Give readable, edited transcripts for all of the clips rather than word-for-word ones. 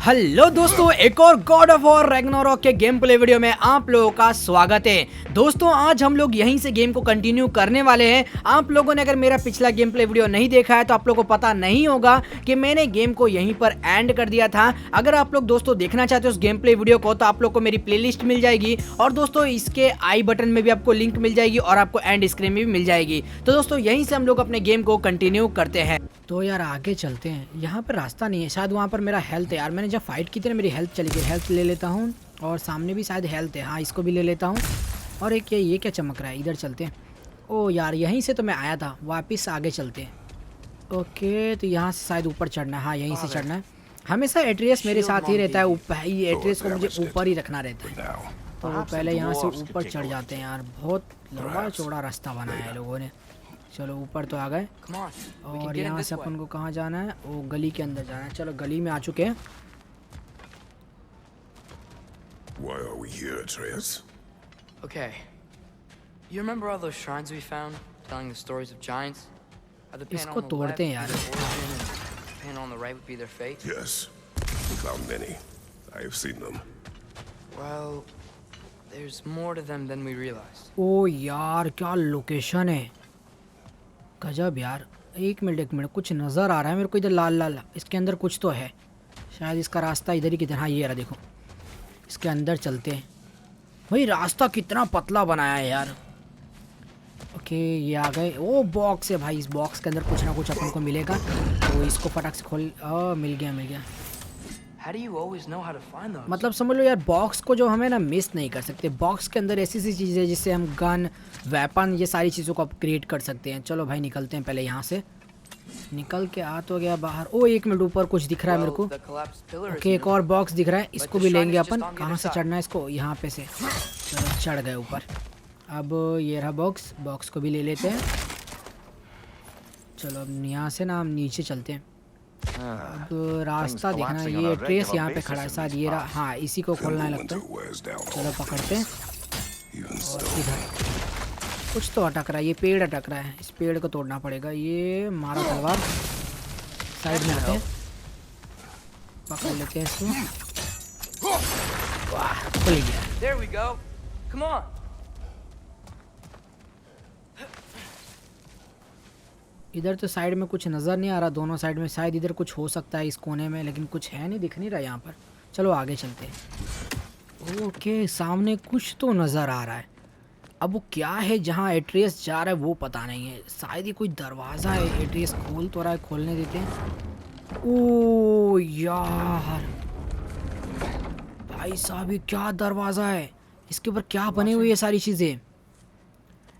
Hello दोस्तों, एक और गॉड ऑफ वॉर रैग्नारॉक के गेम प्ले वीडियो में आप लोगों का स्वागत है। दोस्तों आज हम लोग यहीं से गेम को कंटिन्यू करने वाले हैं। आप लोगों ने अगर मेरा पिछला गेम प्ले वीडियो नहीं देखा है तो आप लोगों को पता नहीं होगा कि मैंने गेम को यहीं पर एंड कर दिया था। अगर आप लोग दोस्तों देखना चाहते हो उस गेम प्ले वीडियो को तो आप लोग को मेरी प्लेलिस्ट मिल जाएगी और दोस्तों इसके आई बटन में भी आपको लिंक मिल जाएगी और आपको एंड स्क्रीन में भी मिल जाएगी। तो दोस्तों यहीं से हम लोग अपने गेम को कंटिन्यू करते हैं। तो यार आगे चलते हैं। यहाँ पर रास्ता नहीं है, शायद वहाँ पर मेरा हेल्थ है। यार मैंने जब फाइट की थी ना मेरी हेल्थ चली गई। हेल्थ ले लेता हूँ और सामने भी शायद हेल्थ है। हाँ इसको भी ले लेता हूँ। और एक ये क्या चमक रहा है, इधर चलते हैं। ओ यार यहीं से तो मैं आया था, वापस आगे चलते हैं। ओके तो यहाँ से शायद ऊपर चढ़ना है। हाँ यहीं से चढ़ना है। हमेशा एट्रियस मेरे साथ ही रहता है। ऊपर ये एट्रियस को मुझे ऊपर ही रखना रहता है। तो पहले यहाँ से ऊपर चढ़ जाते हैं। यार बहुत लंबा चौड़ा रास्ता बनाया है लोगों ने। चलो ऊपर तो आ गए। और यहाँ से अपन को कहाँ जाना है? वो गली के अंदर जाना है। चलो गली में आ चुके हैं। Why are we here, Atreus? Okay. You remember all those shrines we found, telling the stories of giants? How the panel on the left तोड़ते हैं यार। would be their origin and the panel on the right would be their fate? Yes, we found many. I have seen them. Well, there's more to them than we realized. ओ यार क्या location है, गजब यार। एक minute कुछ नज़र आ रहा है मेरे को इधर लाल लाल। इसके अंदर कुछ तो है, शायद इसका रास्ता इधर ही किधर। हाँ ये रहा, देखो इसके अंदर चलते हैं। भाई रास्ता कितना पतला बनाया है यार। ओके ये आ गए। ओ बॉक्स है भाई, इस बॉक्स के अंदर कुछ ना कुछ अपन को मिलेगा। तो इसको फटाक से खोल। मिल गया। How do you always know how to find those? मतलब समझ लो यार बॉक्स को जो हमें ना मिस नहीं कर सकते। बॉक्स के अंदर ऐसी चीज़ें है जिससे हम गन वेपन ये सारी चीज़ों को अपग्रेड कर सकते हैं। चलो भाई निकलते हैं। पहले यहाँ से निकल के आ तो गया बाहर। ओ एक मिनट, ऊपर कुछ दिख रहा है मेरे को। ओके एक और बॉक्स दिख रहा है, इसको भी लेंगे अपन। कहाँ से चढ़ना है इसको? यहाँ पे से। चलो चढ़ गए ऊपर। अब ये रहा बॉक्स, बॉक्स को भी ले लेते हैं। चलो अब यहाँ से ना हम नीचे चलते हैं। अब रास्ता देखना, ये ट्रेस यहाँ पे खड़ा है शायद ये रहा। हाँ इसी को खोलना है लगता है। चलो पकड़ते हैं। और इधर कुछ तो अटक रहा है, ये पेड़ अटक रहा है। इस पेड़ को तोड़ना पड़ेगा। ये मारा तलवार। साइड में आते हैं, पकड़ लेते हैं इसको। वाह खुल गया। There we go. Come on. इधर तो साइड में कुछ नज़र नहीं आ रहा, दोनों साइड में। शायद इधर कुछ हो सकता है इस कोने में, लेकिन कुछ है नहीं, दिख नहीं रहा यहाँ पर। चलो आगे चलते हैं। ओके सामने कुछ तो नज़र आ रहा है। अब वो क्या है जहाँ एट्रियस जा रहा है वो पता नहीं है। शायद ये कोई दरवाज़ा है। एट्रियस खोल तो रहा है, खोलने देते हैं। ओ यार भाई साहब ये क्या दरवाज़ा है, इसके ऊपर क्या बने हुए ये सारी चीज़ें।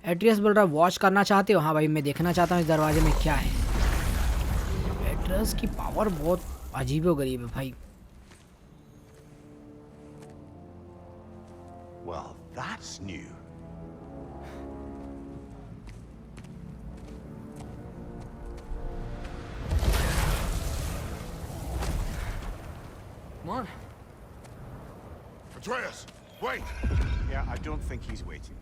एट्रियस बोल रहा है वॉच करना चाहते हो? हाँ भाई मैं देखना चाहता हूँ इस दरवाजे में क्या है। एट्रियस की पावर बहुत अजीबोगरीब है भाई। Well, that's new. Come on. Atreus, wait! Yeah, I don't think he's waiting.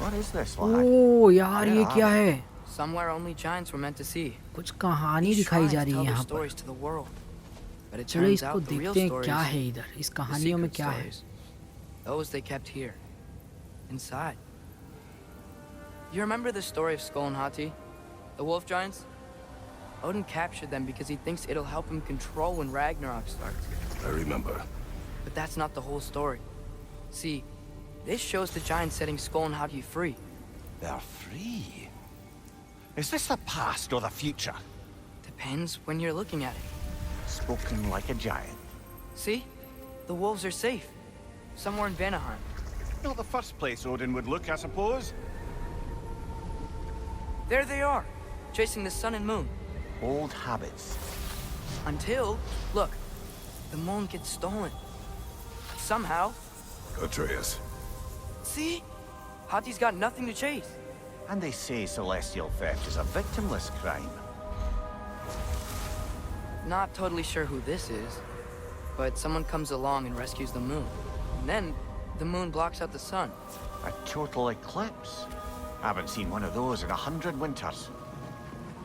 What is this like? ओ यार ये क्या है? Somewhere only giants were meant to see. कुछ कहानी दिखाई जा रही है यहाँ पर। Stories to the world. But it चलो turns इसको out the real देखते हैं stories, क्या है इधर, इस the कहानियों में secret क्या है। stories, those they kept here, inside. You remember the story of Skull and Hati, the wolf giants? Odin captured them because he thinks it'll help him control when Ragnarok starts. I remember. But that's not the whole story. See, this shows the giants setting Skull and Hati free. They're free. Is this the past or the future? Depends when you're looking at it. Spoken like a giant. See? The wolves are safe. Somewhere in Vanaheim. Not the first place Odin would look, I suppose. There they are, chasing the sun and moon. Old habits. Until, look, the moon gets stolen. Somehow. Atreus. See? Hati's got nothing to chase. And they say celestial theft is a victimless crime. Not totally sure who this is. but someone comes along and rescues the moon. And then the moon blocks out the sun. A total eclipse. Haven't seen one of those in 100 winters.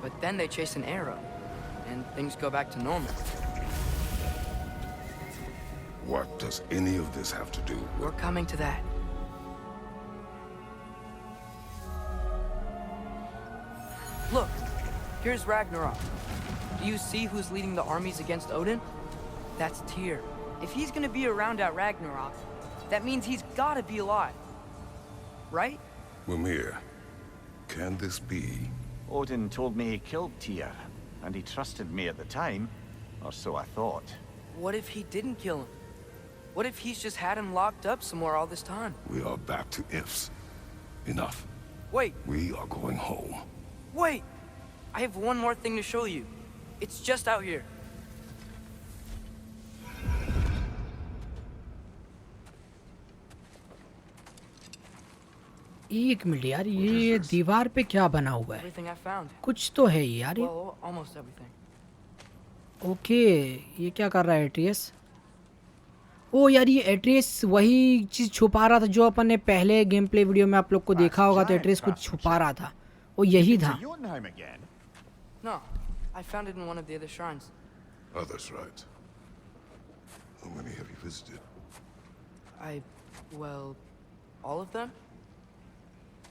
But then they chase an arrow, and things go back to normal. What does any of this have to do with... We're coming to that. Look, here's Ragnarok. Do you see who's leading the armies against Odin? That's Tyr. If he's gonna be around at Ragnarok, that means he's gotta be alive. Right? Mimir, can this be? Odin told me he killed Tyr, and he trusted me at the time, or so I thought. What if he didn't kill him? What if he's just had him locked up somewhere all this time? We are back to ifs. Enough. Wait, We are going home. wait! I have one more thing to show you. It's just out here. एक minute यार, ये दीवार पे क्या बना हुआ है? Everything I found. कुछ तो है ये यार। Well, almost everything. ओके, ये क्या कर रहा है एट्रियस? ओ यार, ये एट्रियस वही चीज़ छुपा रहा था जो अपन ने पहले गेम प्ले वीडियो में आप लोग को देखा होगा। तो एट्रियस कुछ छुपा रहा था, वो यही था। Jotunheim again? No, I found it in one of the other shrines. Oh, that's right. How many have you visited? Well, all of them?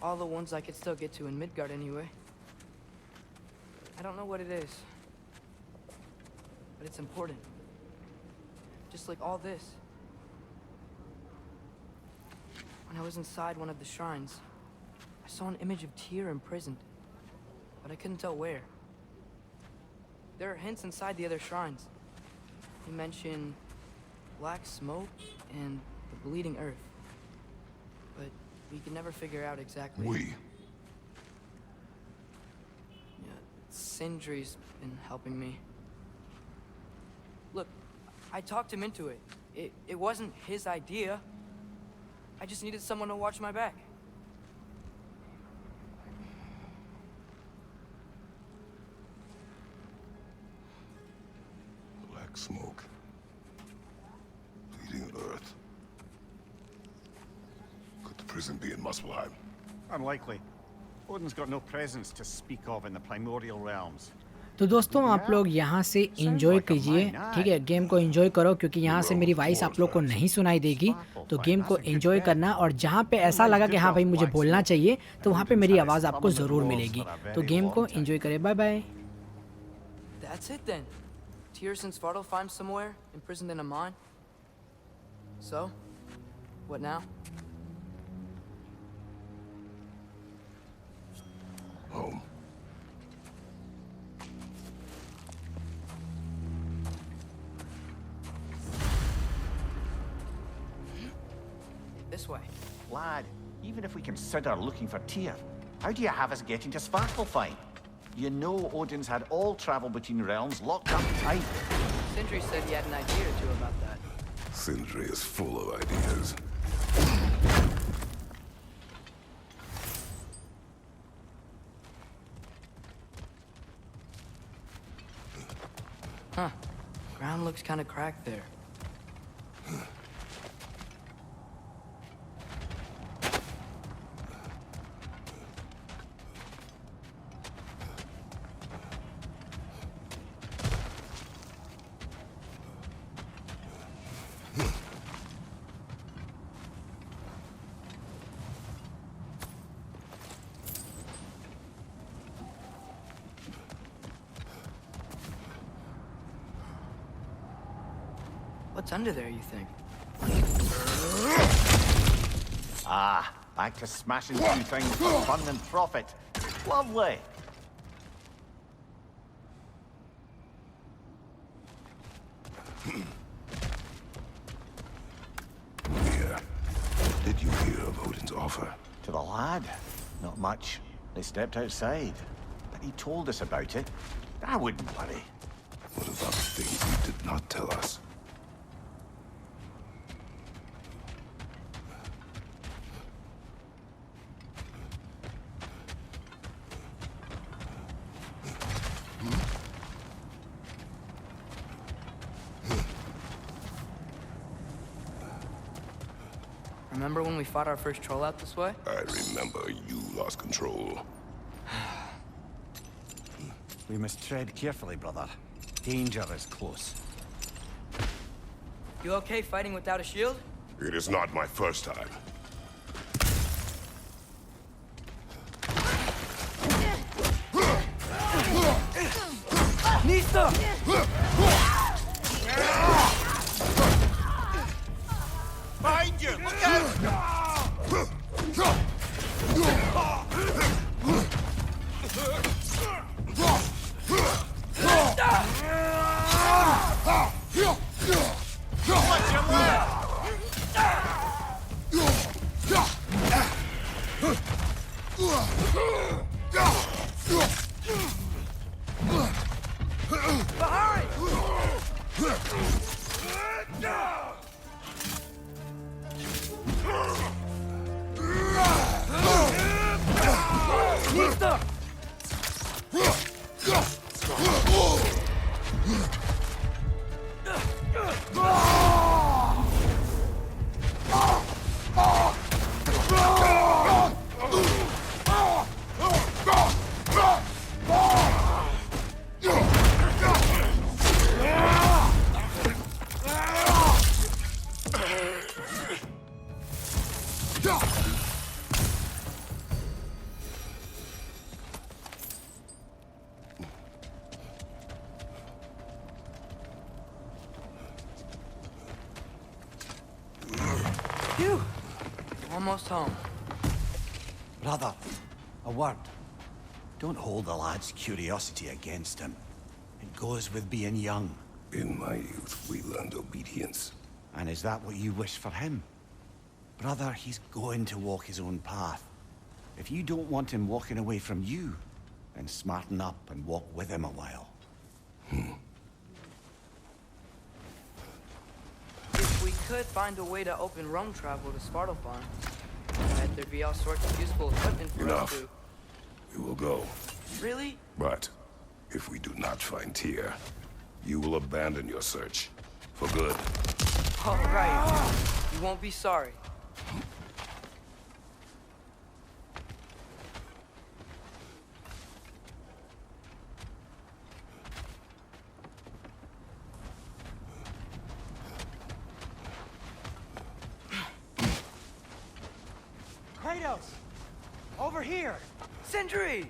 All the ones I could still get to in Midgard anyway. I don't know what it is, but it's important. Just like all this. When I was inside one of the shrines, I saw an image of Tyr imprisoned, but I couldn't tell where. There are hints inside the other shrines. You mention black smoke and the bleeding earth, but we could never figure out exactly. We. Yeah, Sindri's been helping me. Look, I talked him into it. It wasn't his idea. I just needed someone to watch my back. Black smoke. Bleeding earth. Could the prison be in Muspelheim? Unlikely. Odin's got no presence to speak of in the primordial realms. तो दोस्तों आप लोग यहाँ से enjoy कीजिए, ठीक है? Game को इंजॉय करो, क्योंकि यहाँ से मेरी वॉइस आप लोग को नहीं सुनाई देगी। तो गेम को इंजॉय करना, और जहाँ पे ऐसा लगा कि हाँ भाई मुझे बोलना चाहिए, तो वहाँ पे मेरी आवाज़ आपको ज़रूर मिलेगी। तो गेम को इंजॉय करें। Bye bye. That's it then. Tyr's in Svartalfheim somewhere, imprisoned in a mine. So, what now? Home. This way. Lad, even if we consider looking for Tyr, how do you have us getting to Svartalfheim? You know Odin's had all travel between realms locked up tight. Sindri said he had an idea or two about that. Sindri is full of ideas. Huh. Ground looks kind of cracked there. What's under there, you think? Ah, back to smashing through things for fun and profit. Lovely. Here. Did you hear of Odin's offer? To the lad? Not much. They stepped outside. But he told us about it. I wouldn't worry. What about the things he did not tell us? Remember when we fought our first troll out this way? I remember you lost control. We must tread carefully, brother. Danger is close. You okay fighting without a shield? It is not my first time. Nista! Behind you! Look out! Watch your left! Nista! Phew! Almost home. Brother, a word. Don't hold the lad's curiosity against him. It goes with being young. In my youth, we learned obedience. And is that what you wish for him? Brother, he's going to walk his own path. If you don't want him walking away from you, then smarten up and walk with him a while. If we could find a way to open roam travel to Svartalfheim, I bet there'd be all sorts of useful equipment for Enough. us to... We will go. Really? But if we do not find Tyr, you will abandon your search. For good. All right. You won't be sorry. Kratos! Over here! Sindri!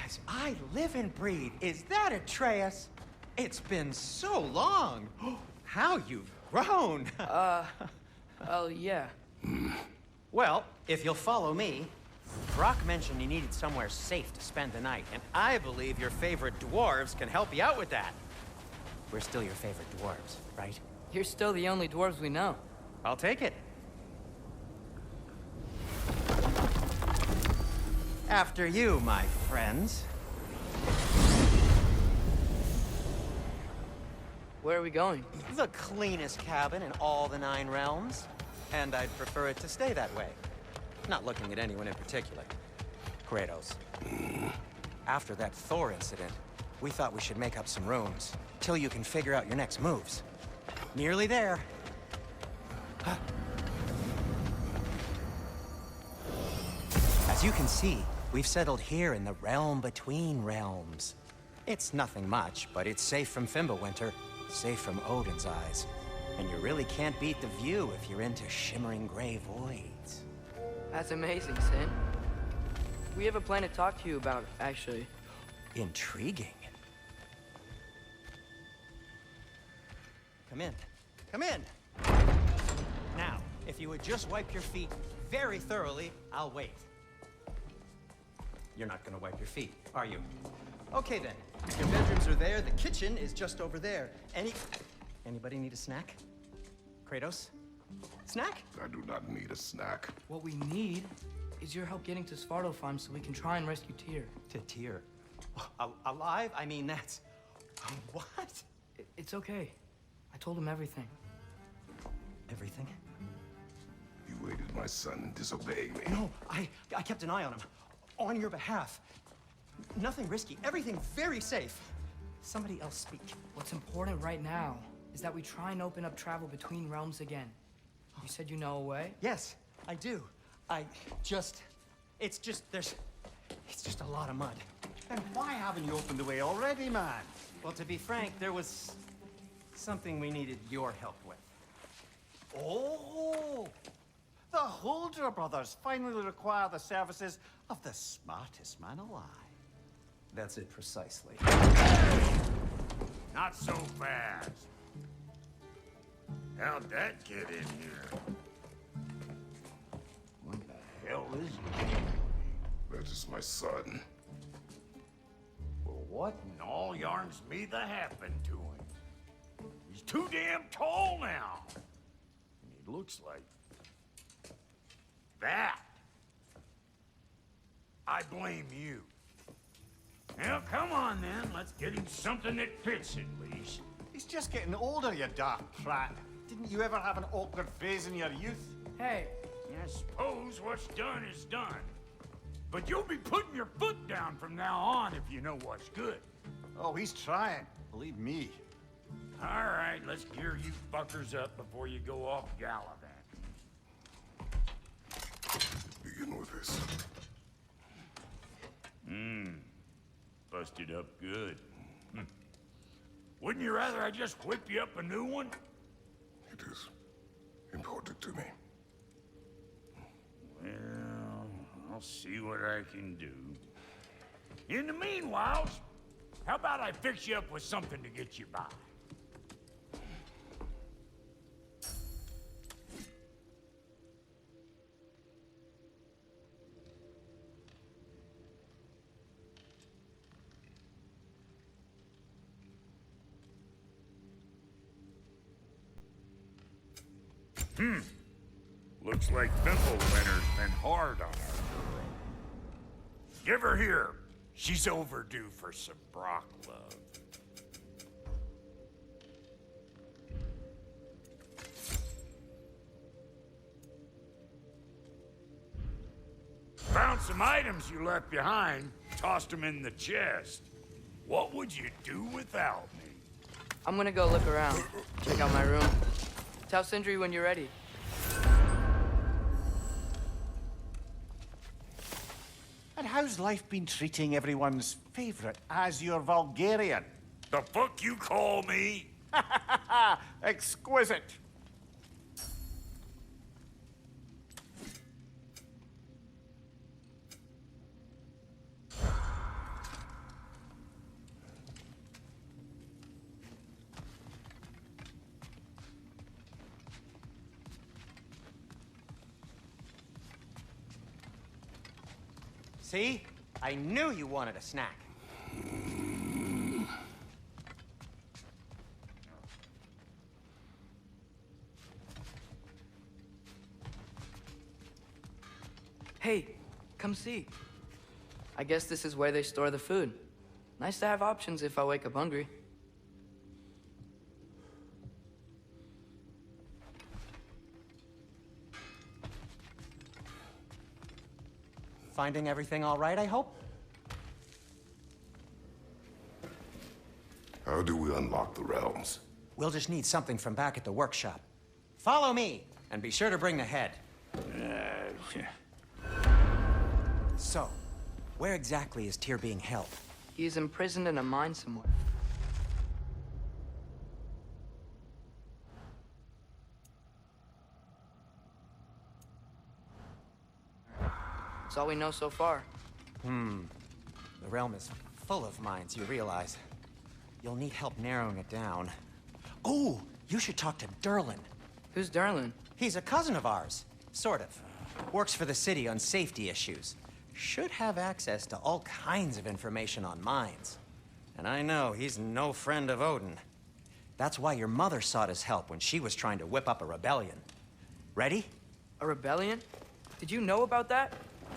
As I live and breathe, is that Atreus? It's been so long! How you've grown! Oh, yeah. Well, if you'll follow me, Brock mentioned you needed somewhere safe to spend the night, and I believe your favorite dwarves can help you out with that. We're still your favorite dwarves, right? You're still the only dwarves we know. I'll take it. After you, my friends. Where are we going? The cleanest cabin in all the 9 realms. And I'd prefer it to stay that way. Not looking at anyone in particular. Kratos. After that Thor incident, we thought we should make up some rooms, till you can figure out your next moves. Nearly there. As you can see, we've settled here in the realm between realms. It's nothing much, but it's safe from Fimbulwinter, safe from Odin's eyes. And you really can't beat the view if you're into shimmering gray voids. That's amazing, Sin. We have a plan to talk to you about, actually. Intriguing. Come in. Come in! Now, if you would just wipe your feet very thoroughly, I'll wait. You're not gonna wipe your feet, are you? Okay then. Your bedrooms are there, the kitchen is just over there. Anybody need a snack? Kratos? Snack? I do not need a snack. What we need is your help getting to Svartalfheim so we can try and rescue Tyr. To Tyr. Alive? I mean, that's... What? It's okay. I told him everything. Everything? You aided my son in disobeying me. No, I kept an eye on him. On your behalf. Nothing risky. Everything very safe. Somebody else speak. What's important right now is that we try and open up travel between realms again. You said you know a way? Yes, I do. It's just a lot of mud. Then why haven't you opened the way already, man? Well, to be frank, there was something we needed your help with. Oh! The Holder brothers finally require the services of the smartest man alive. That's it precisely. Not so fast. How'd that get in here? What the hell is he? That is my son. Well, what in all yarns me that happened to him? He's too damn tall now. And he looks like that. I blame you. Now, come on then. Let's get him something that fits at least. He's just getting older, you dark prat. Didn't you ever have an awkward phase in your youth? Hey, I suppose what's done is done. But you'll be putting your foot down from now on if you know what's good. Oh, he's trying. Believe me. All right, let's gear you fuckers up before you go off gallivanting. Begin with this. Busted up good. Wouldn't you rather I just whip you up a new one? It is important to me. Well, I'll see what I can do. In the meanwhile, how about I fix you up with something to get you by? Looks like Pimple Winter's been hard on our girl. Give her here. She's overdue for some Brock love. Found some items you left behind, tossed them in the chest. What would you do without me? I'm gonna go look around. Check out my room. Tell Sindri when you're ready. And how's life been treating everyone's favorite Azure Vulgarian? The fuck you call me? Exquisite. See? I knew you wanted a snack. Hey, come see. I guess this is where they store the food. Nice to have options if I wake up hungry. Finding everything all right, I hope? How do we unlock the realms? We'll just need something from back at the workshop. Follow me, and be sure to bring the head. So, where exactly is Tyr being held? He's imprisoned in a mine somewhere. That's all we know so far. The realm is full of mines, you realize. You'll need help narrowing it down. Oh, you should talk to Derlin. Who's Derlin? He's a cousin of ours. Sort of. Works for the city on safety issues. Should have access to all kinds of information on mines. And I know he's no friend of Odin. That's why your mother sought his help when she was trying to whip up a rebellion. Ready? A rebellion? Did you know about that?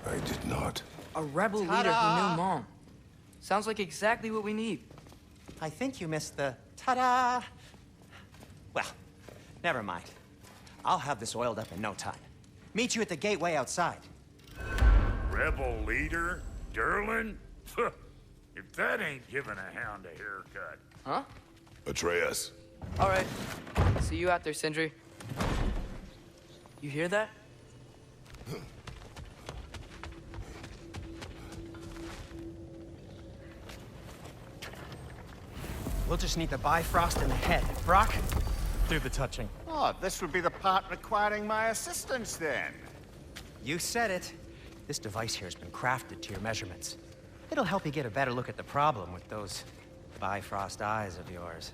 I did not. A rebel leader who knew Mom. Sounds like exactly what we need. I think you missed the ta-da. Well, never mind. I'll have this oiled up in no time. Meet you at the gateway outside. Rebel leader? Derlin? If that ain't giving a hound a haircut. Huh? Atreus. All right. See you out there, Sindri. You hear that? We'll just need the Bifrost in the head. Brock, do the touching. Oh, this would be the part requiring my assistance then. You said it. This device here has been crafted to your measurements. It'll help you get a better look at the problem with those Bifrost eyes of yours.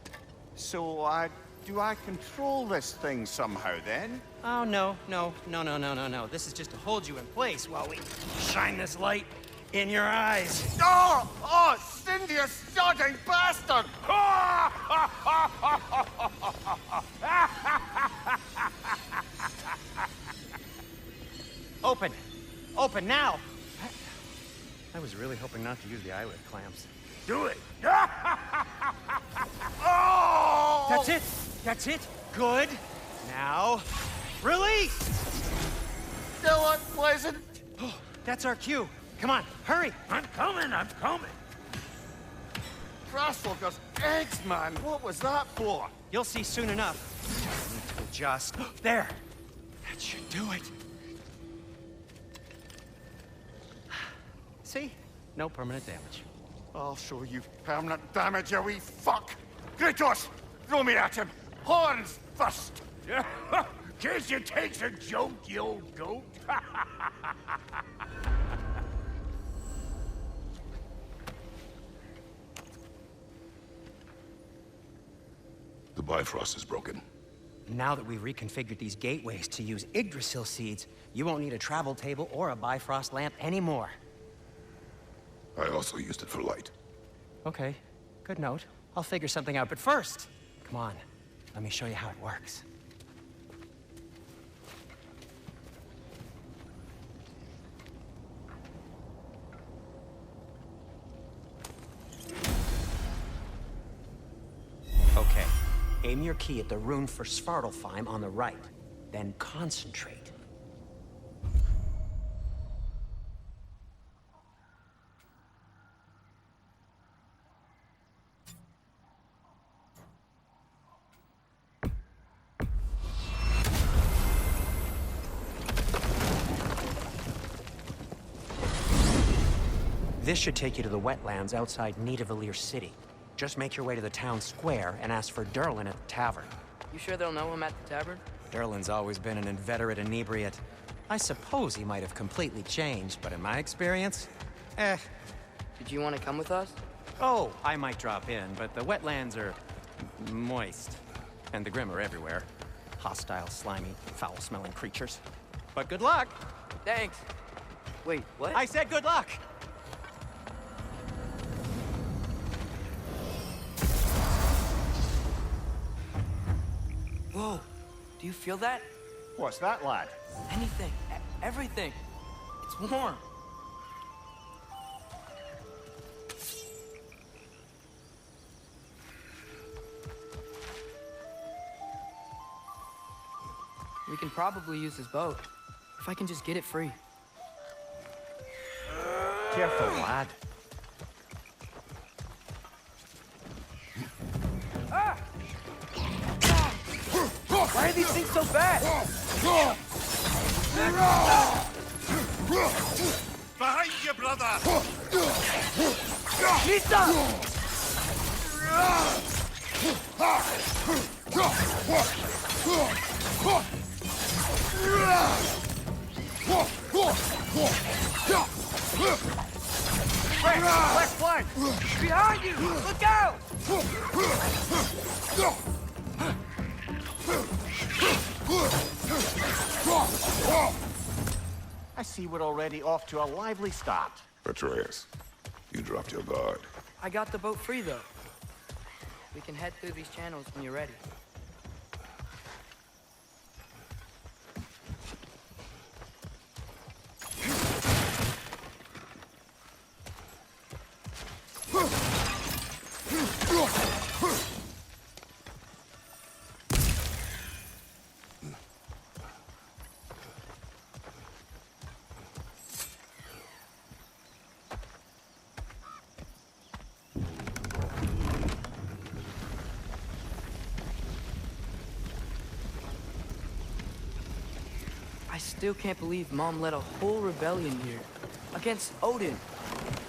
So, do I control this thing somehow then? Oh, no. This is just to hold you in place while we shine this light in your eyes. Oh! Oh, Cindy, you sodding bastard! Open! Open now! I was really hoping not to use the eyelid clamps. Do it! Oh! That's it! That's it! Good! Now, release! Still unpleasant. Oh, that's our cue. Come on, hurry! I'm coming! Grassloggers, eggs, man! What was that for? You'll see soon enough. Need to adjust. There! That should do it. See? No permanent damage. I'll show you permanent damage, you wee fuck! Kratos! Throw me at him! Horns first! Case you takes a joke, you old goat! The Bifrost is broken. Now that we've reconfigured these gateways to use Yggdrasil seeds, you won't need a travel table or a Bifrost lamp anymore. I also used it for light. Okay, good note. I'll figure something out, but first, come on, let me show you how it works. Okay, aim your key at the rune for Svartalfheim on the right, then concentrate. This should take you to the wetlands outside Nidavellir City. Just make your way to the town square and ask for Durlin at the tavern. You sure they'll know him at the tavern? Durlin's always been an inveterate inebriate. I suppose he might have completely changed, but in my experience, Did you want to come with us? Oh, I might drop in, but the wetlands are moist. And the Grim are everywhere. Hostile, slimy, foul-smelling creatures. But good luck! Thanks. Wait, what? I said good luck! Whoa, do you feel that? What's that, lad? Anything, everything. It's warm. We can probably use this boat. If I can just get it free. Careful, lad. Why are these things so fast? Behind you, brother! Lisa! Left flank! Behind you! Look out! I see we're already off to a lively start. Atreus, you dropped your guard. I got the boat free, though. We can head through these channels when you're ready. I still can't believe Mom led a whole rebellion here against Odin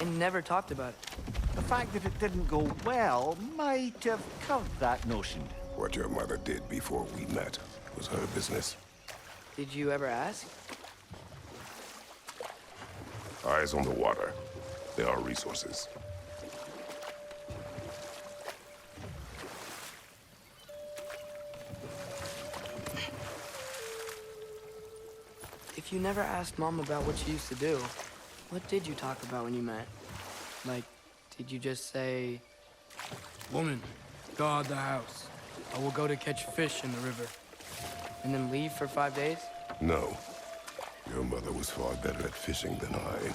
and never talked about it. The fact that it didn't go well might have curbed that notion. What your mother did before we met was her business. Did you ever ask? Eyes on the water. There are resources. If you never asked Mom about what she used to do, what did you talk about when you met? Like, did you just say, "Woman, guard the house. I will go to catch fish in the river," and then leave for 5 days? No. Your mother was far better at fishing than I.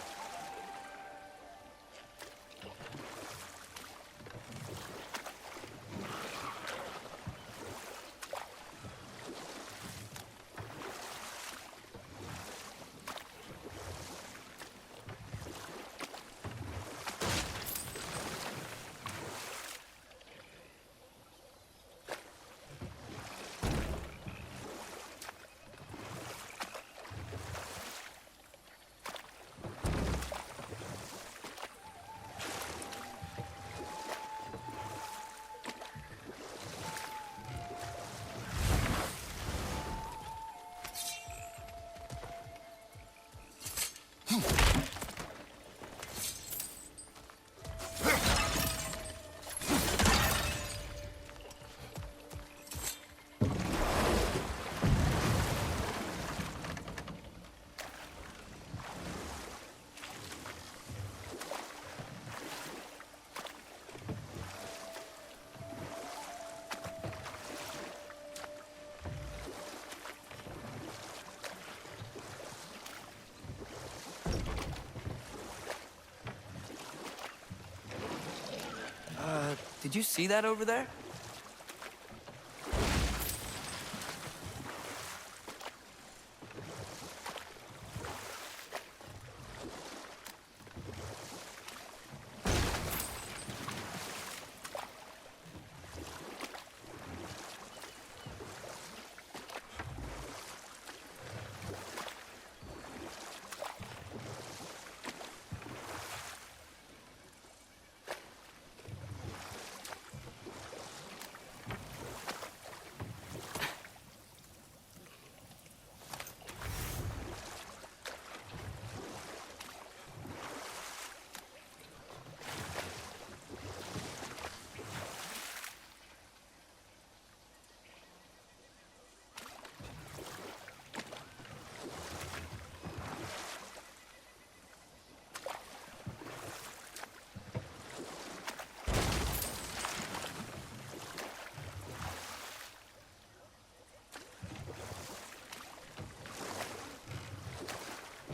Did you see that over there?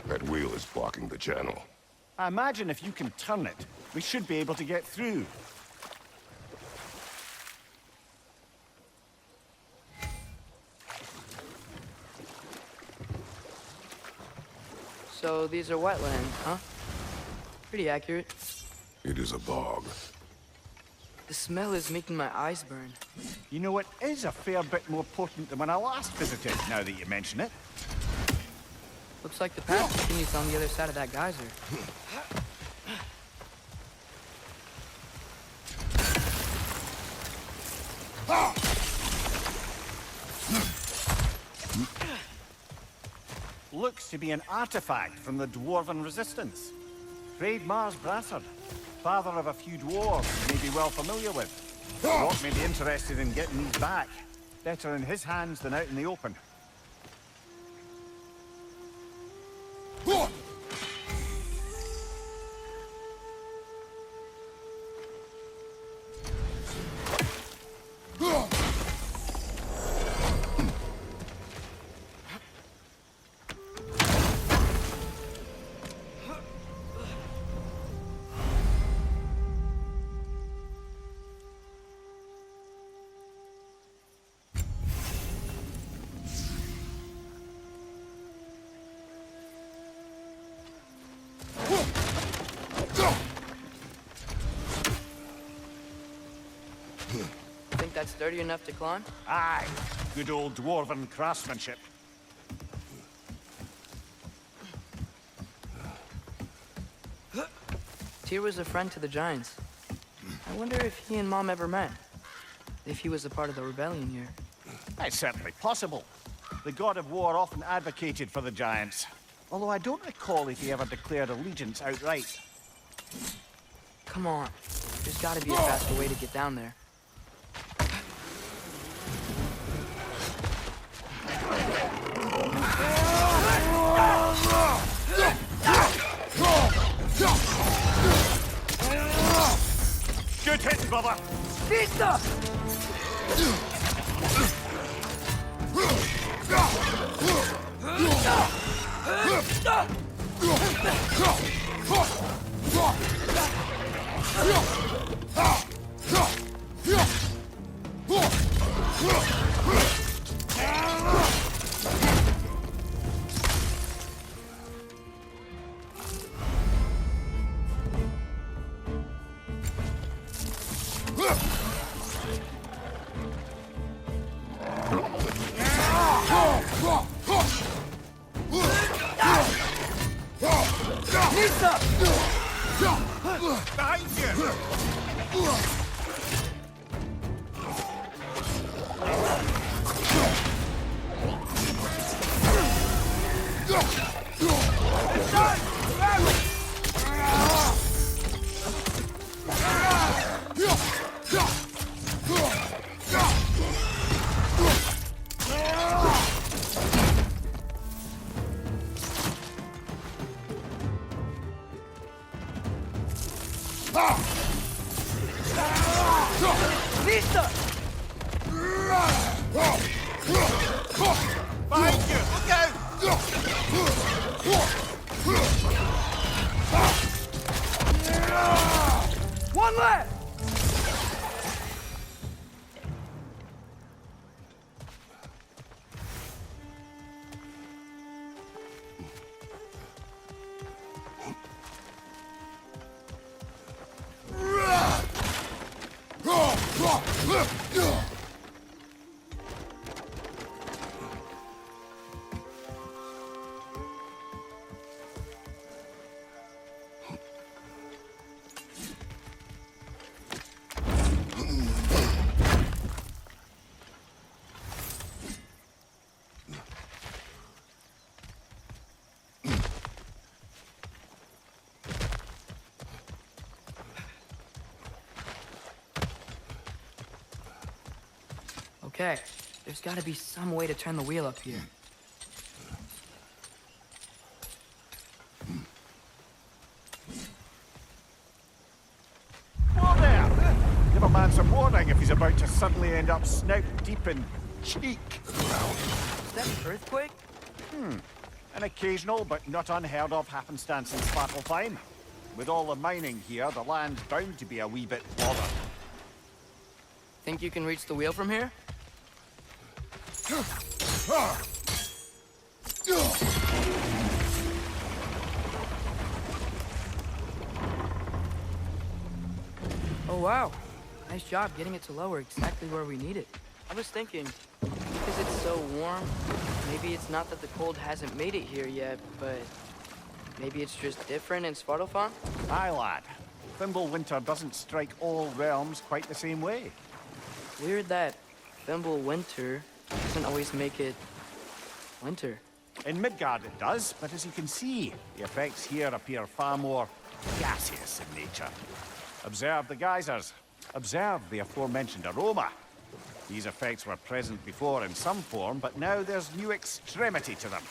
That wheel is blocking the channel. I imagine if you can turn it, we should be able to get through. So these are wetlands, huh? Pretty accurate. It is a bog. The smell is making my eyes burn. You know, it is a fair bit more potent than when I last visited, now that you mention it. Looks like the path continues on the other side of that geyser. Looks to be an artifact from the Dwarven Resistance. Craig Mars Brassard, father of a few dwarves you may be well familiar with. Rock may be interested in getting these back. Better in his hands than out in the open. Think that's sturdy enough to climb? Aye, good old Dwarven craftsmanship. Tyr was a friend to the Giants. I wonder if he and Mom ever met. If he was a part of the rebellion here. It's certainly possible. The god of war often advocated for the giants. Although I don't recall if he ever declared allegiance outright. Come on. There's gotta be a faster way to get down there. Good hit, brother! Vista! Behind you! Vista! Behind you! Look out! One left! Okay, there's gotta be some way to turn the wheel up here. Whoa there! Give a man some warning if he's about to suddenly end up snout deep in cheek. Is that an earthquake? An occasional but not unheard of happenstance in Svartalfheim. With all the mining here, the land's bound to be a wee bit bothered. Think you can reach the wheel from here? Oh wow, nice job getting it to lower exactly where we need it. I was thinking, because it's so warm, maybe it's not that the cold hasn't made it here yet, but maybe it's just different in Svartalfheim? Aye, lad. Winter doesn't strike all realms quite the same way. Weird that Winter doesn't always make it winter. In Midgard it does, but as you can see, the effects here appear far more gaseous in nature. Observe the geysers. Observe the aforementioned aroma. These effects were present before in some form, but now there's new extremity to them.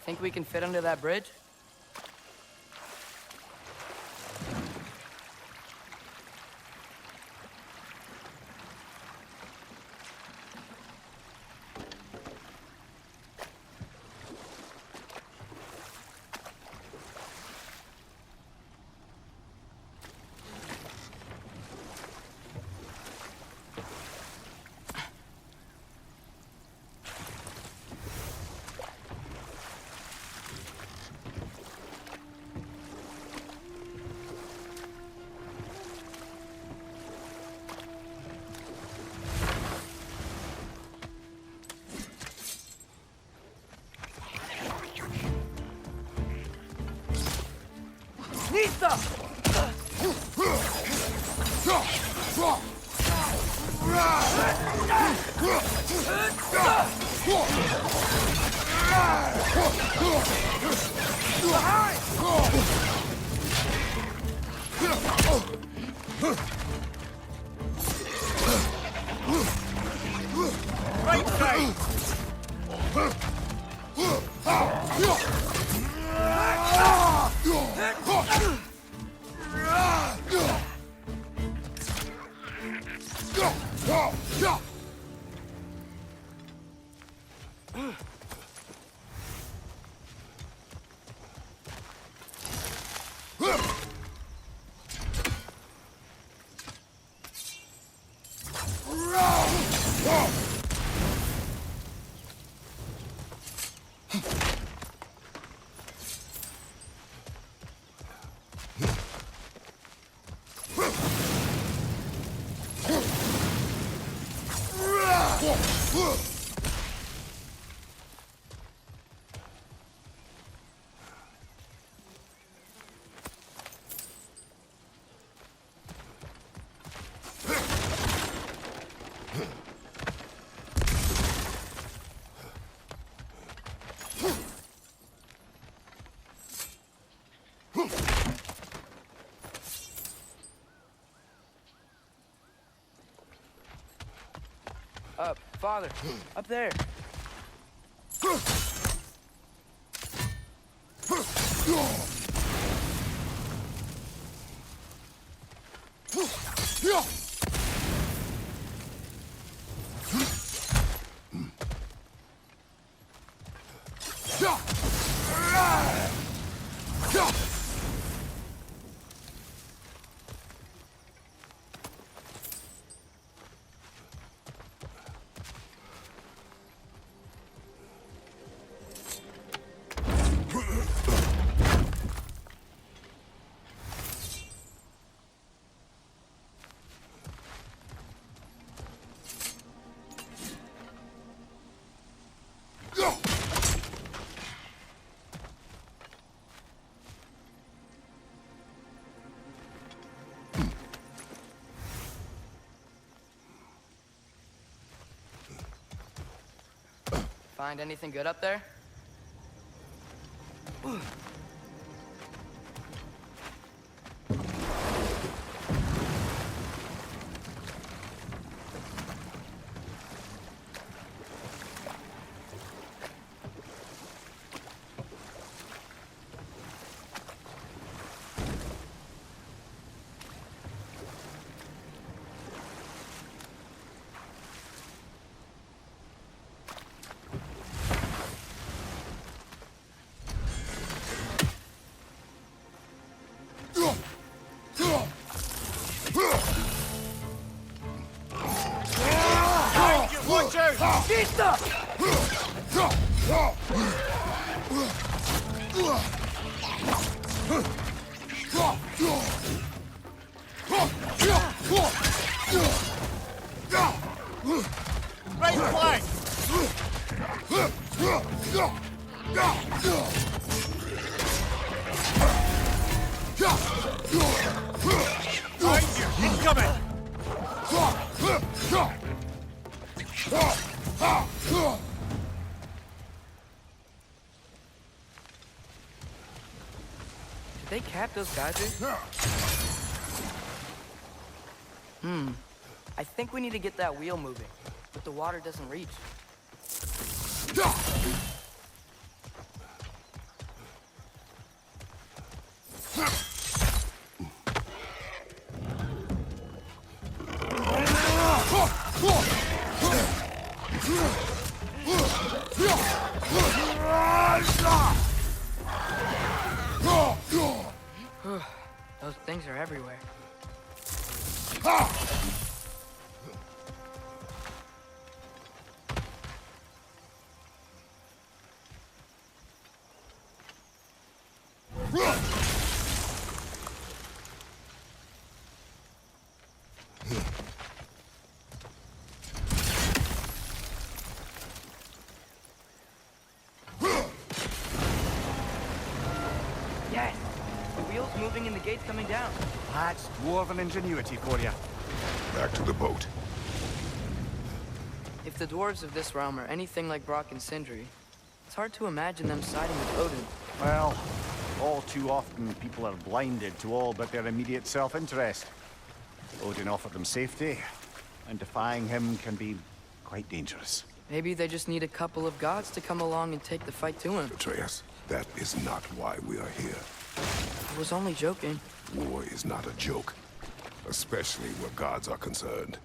Think we can fit under that bridge? Right side! Father, up there. Find anything good up there? Watch out! Vista! Right flank! Behind you! Incoming! Did they cap those geysers? I think we need to get that wheel moving, but the water doesn't reach. Those things are everywhere. Yes! wheels moving and the gates coming down. That's dwarven ingenuity for you. Back to the boat. If the dwarves of this realm are anything like Brock and Sindri, it's hard to imagine them siding with Odin. Well, all too often people are blinded to all but their immediate self-interest. Odin offered them safety, and defying him can be quite dangerous. Maybe they just need a couple of gods to come along and take the fight to him. Atreus, that is not why we are here. I was only joking. War is not a joke, especially where gods are concerned.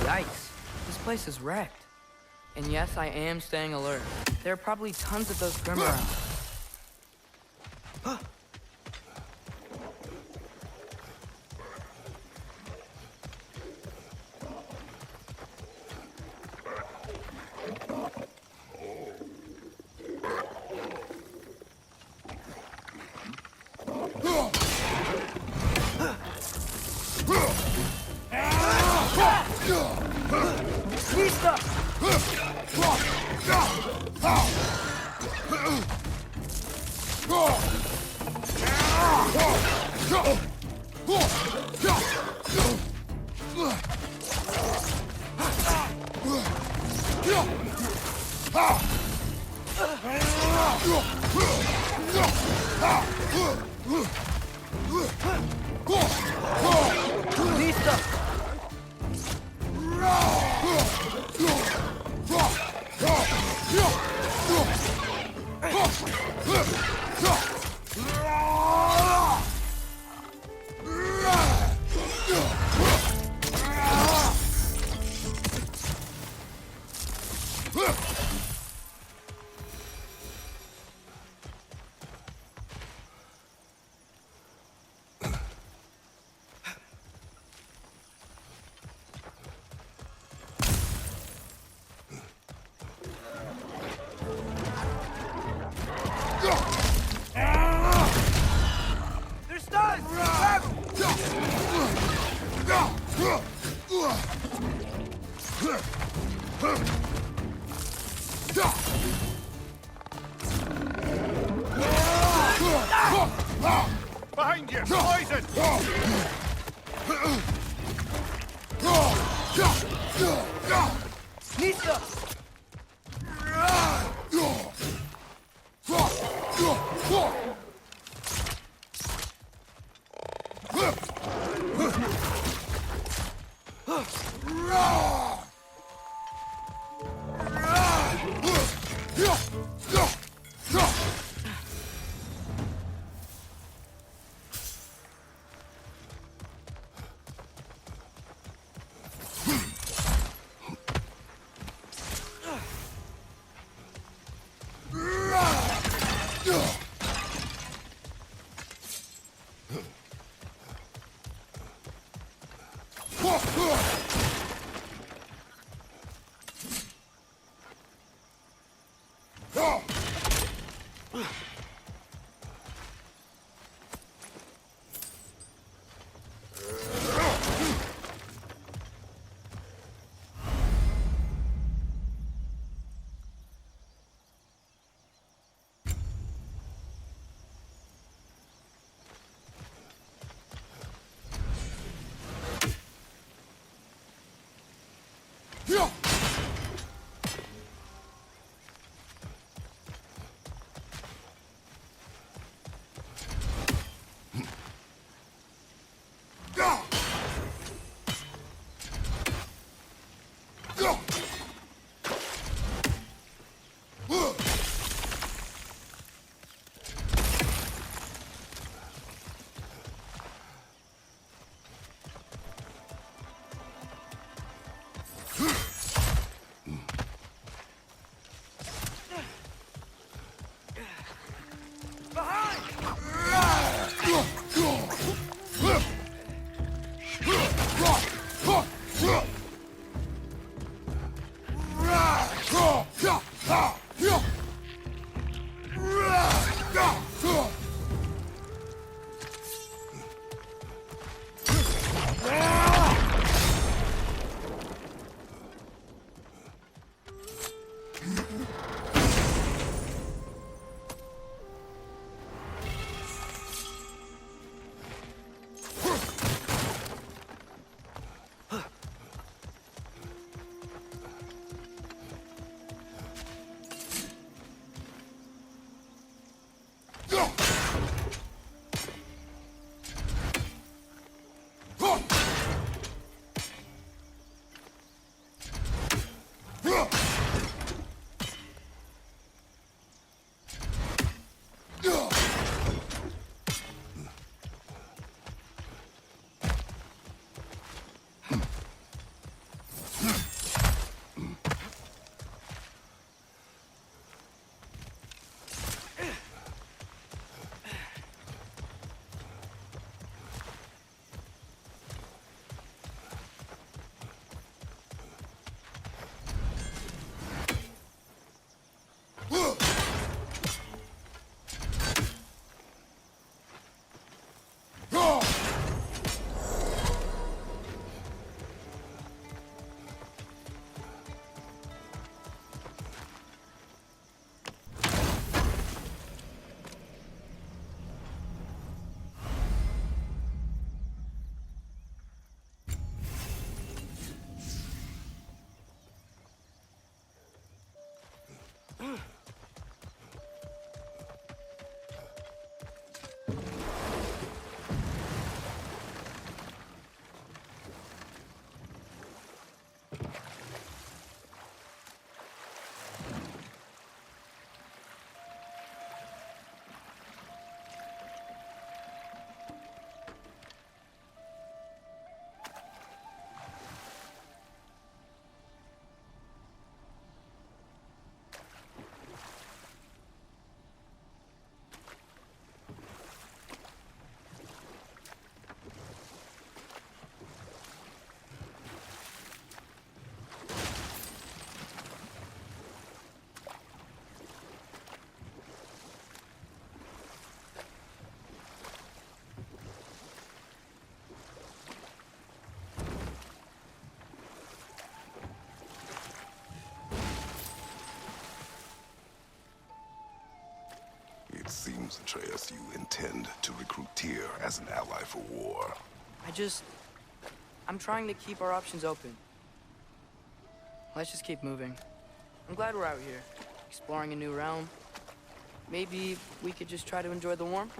Yikes. This place is wrecked. And yes, I am staying alert. There are probably tons of those Grim around. Behind you! Poison! Nista! It seems, Atreus, you intend to recruit Tyr as an ally for war. I'm trying to keep our options open. Let's just keep moving. I'm glad we're out here, exploring a new realm. Maybe we could just try to enjoy the warmth?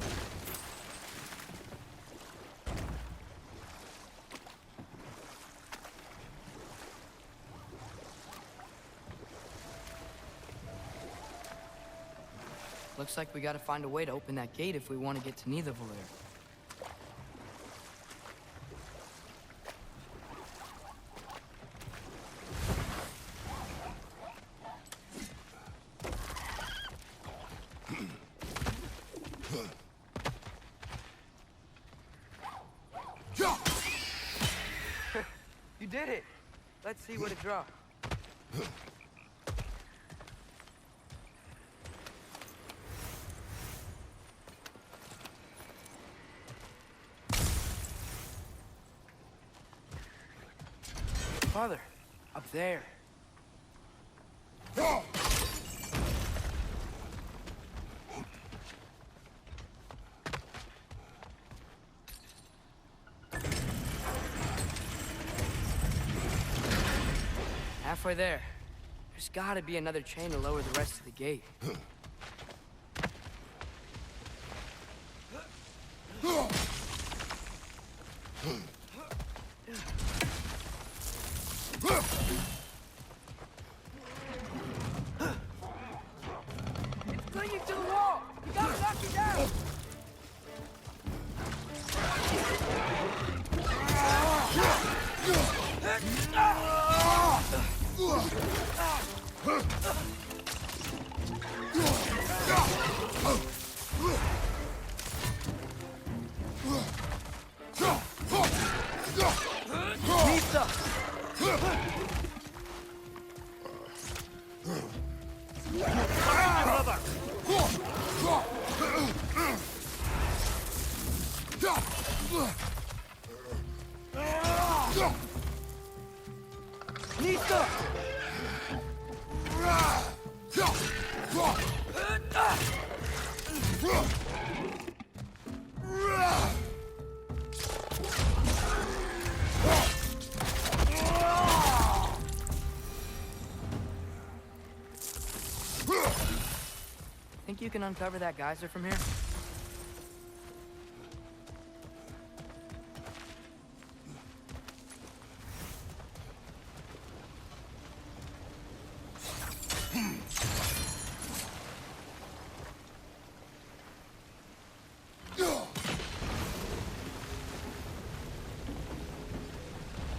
Looks like we gotta find a way to open that gate if we want to get to Nidavellir. You did it! Let's see what it dropped. Father, up there. Halfway there. There's gotta be another chain to lower the rest of the gate. It's clinging to the wall! You gotta knock it down! Think you can uncover that geyser from here?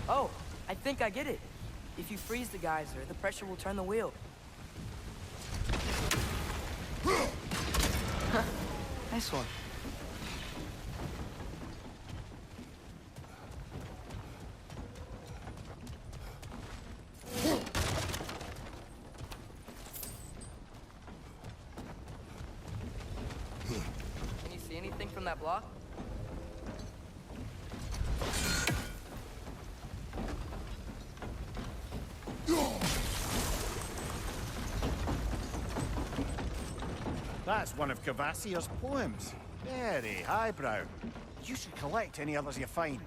Oh, I think I get it. If you freeze the geyser, the pressure will turn the wheel. Nice one. Can you see anything from that block? That's one of Cavassier's poems. Very highbrow. You should collect any others you find.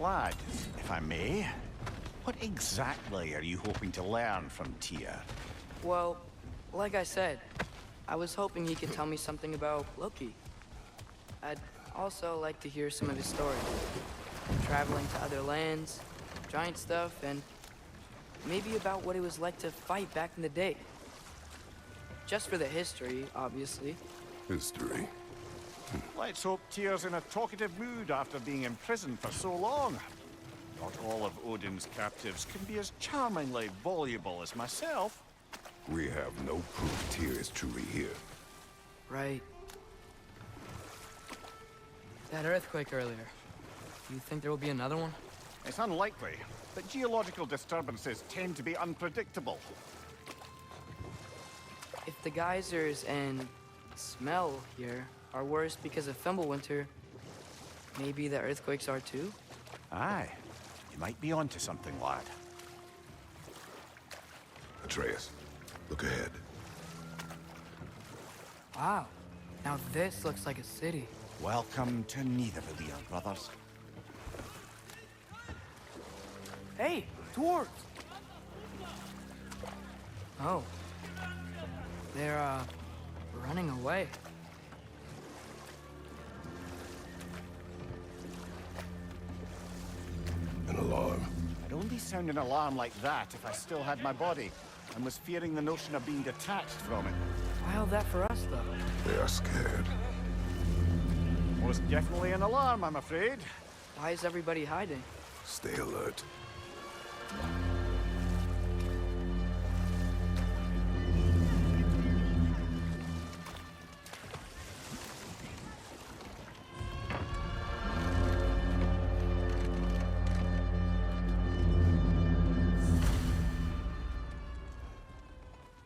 Lad, if I may, what exactly are you hoping to learn from Tyr? Well, like I said, I was hoping he could tell me something about Loki. I'd also like to hear some of his story. Traveling to other lands, giant stuff, and maybe about what it was like to fight back in the day. Just for the history, obviously. History. Let's hope Tyr's in a talkative mood after being imprisoned for so long. Not all of Odin's captives can be as charmingly voluble as myself. We have no proof Tyr is truly here. Right. That earthquake earlier. Do you think there will be another one? It's unlikely, but geological disturbances tend to be unpredictable. If the geysers and smell here are worse because of Fimbulwinter, maybe the earthquakes are too? Aye. You might be onto something, lad. Atreus, look ahead. Wow. Now this looks like a city. Welcome to Nidavellir, brothers. Hey, dwarves! Oh. They're, running away. An alarm. I'd only sound an alarm like that if I still had my body, and was fearing the notion of being detached from it. Why all that for us, though? They are scared. Was definitely an alarm, I'm afraid. Why is everybody hiding? Stay alert.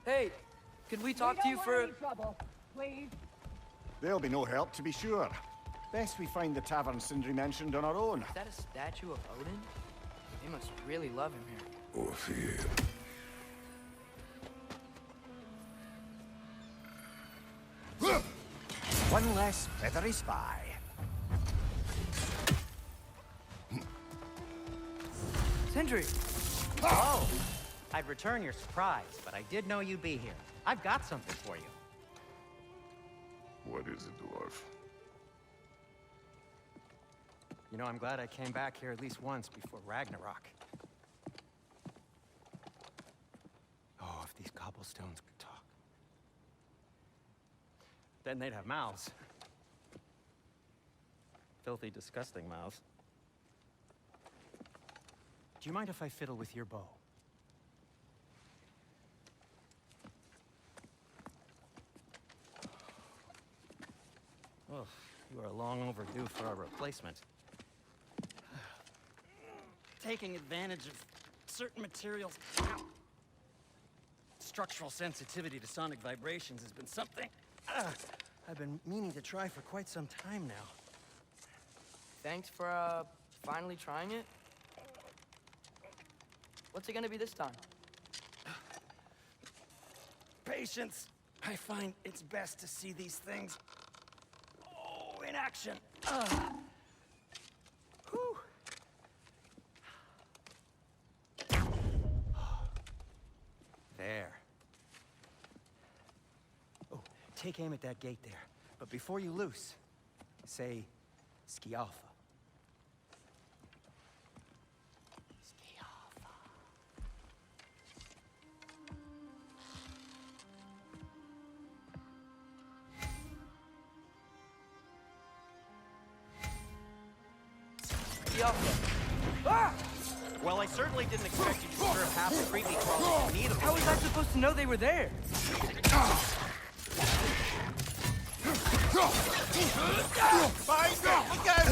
Hey, could we talk to you for... trouble, please. There'll be no help, to be sure. Best we find the tavern Sindri mentioned on our own. Is that a statue of Odin? They must really love him here. Or fear. One less feathery spy. Sindri! Oh! I'd return your surprise, but I did know you'd be here. I've got something for you. What is it, dwarf? You know, I'm glad I came back here at least once before Ragnarok. Oh, if these cobblestones could talk. Then they'd have mouths. Filthy, disgusting mouths. Do you mind if I fiddle with your bow? Oh, you are long overdue for a replacement. Taking advantage of certain materials. Ow. Structural sensitivity to sonic vibrations has been something I've been meaning to try for quite some time now. Thanks for, finally trying it. What's it gonna be this time? Patience. I find it's best to see these things in action. Whew. There. Oh, take aim at that gate there. But before you loose, say, ski alpha. Ski alpha. Well, I certainly didn't expect you to serve half the creepy crawlers you need. How was I supposed to know they were there? Find it! Again!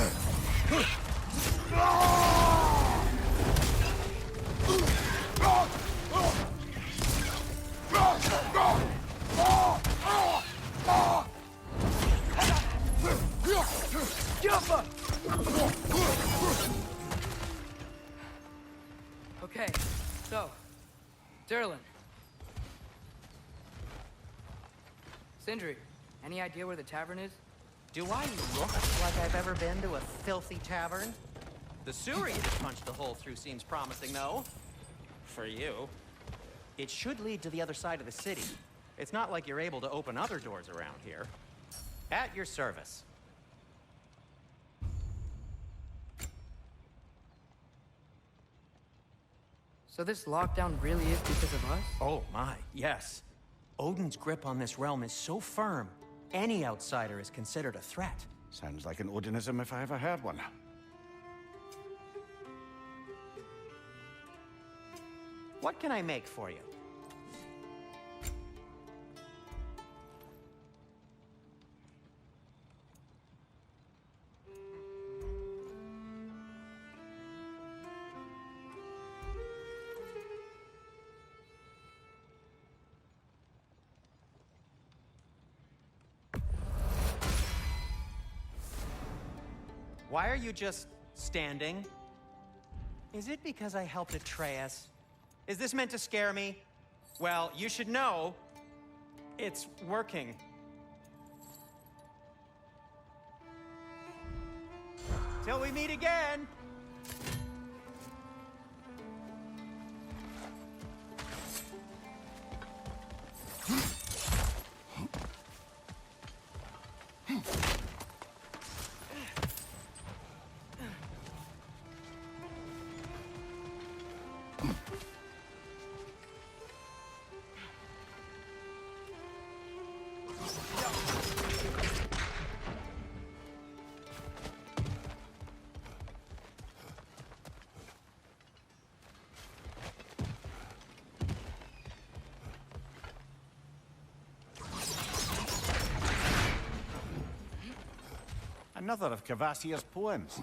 Okay, so, Durlin. Sindri, any idea where the tavern is? Do I look like I've ever been to a filthy tavern? The sewer you just punched a hole through seems promising, though. For you. It should lead to the other side of the city. It's not like you're able to open other doors around here. At your service. So this lockdown really is because of us? Oh my, yes. Odin's grip on this realm is so firm, any outsider is considered a threat. Sounds like an Odinism if I ever heard one. What can I make for you? Why are you just standing? Is it because I helped Atreus? Is this meant to scare me? Well, you should know, it's working. Till we meet again! Another of Cavassier's poems.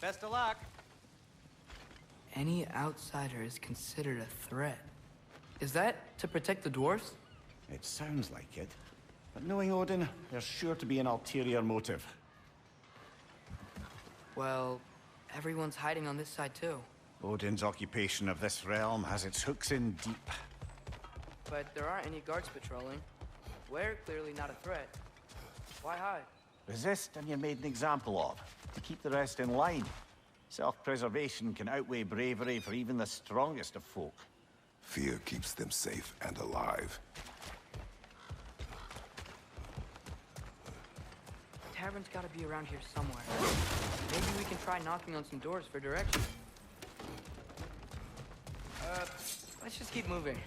Best of luck. Any outsider is considered a threat. Is that to protect the dwarves? It sounds like it. But knowing Odin, there's sure to be an ulterior motive. Well, everyone's hiding on this side too. Odin's occupation of this realm has its hooks in deep. But there aren't any guards patrolling. We're clearly not a threat. Why hide? Resist and you're made an example of, to keep the rest in line. Self-preservation can outweigh bravery for even the strongest of folk. Fear keeps them safe and alive. The tavern's gotta be around here somewhere. Maybe we can try knocking on some doors for direction. Let's just keep moving.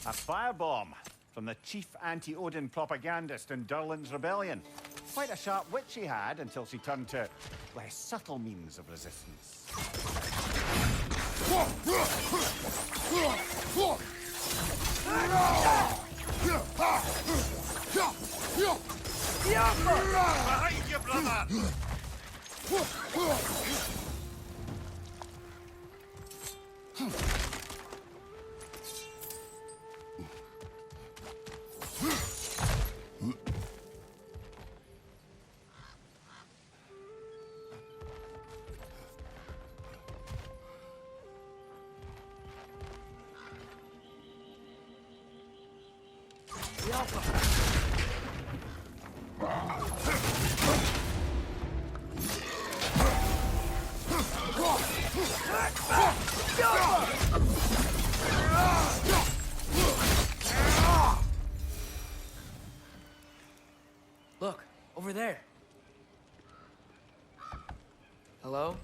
A firebomb from the chief anti-Odin propagandist in Durlin's rebellion. Quite a sharp wit she had until she turned to less subtle means of resistance. Behind you, brother! Look, over there. Hello?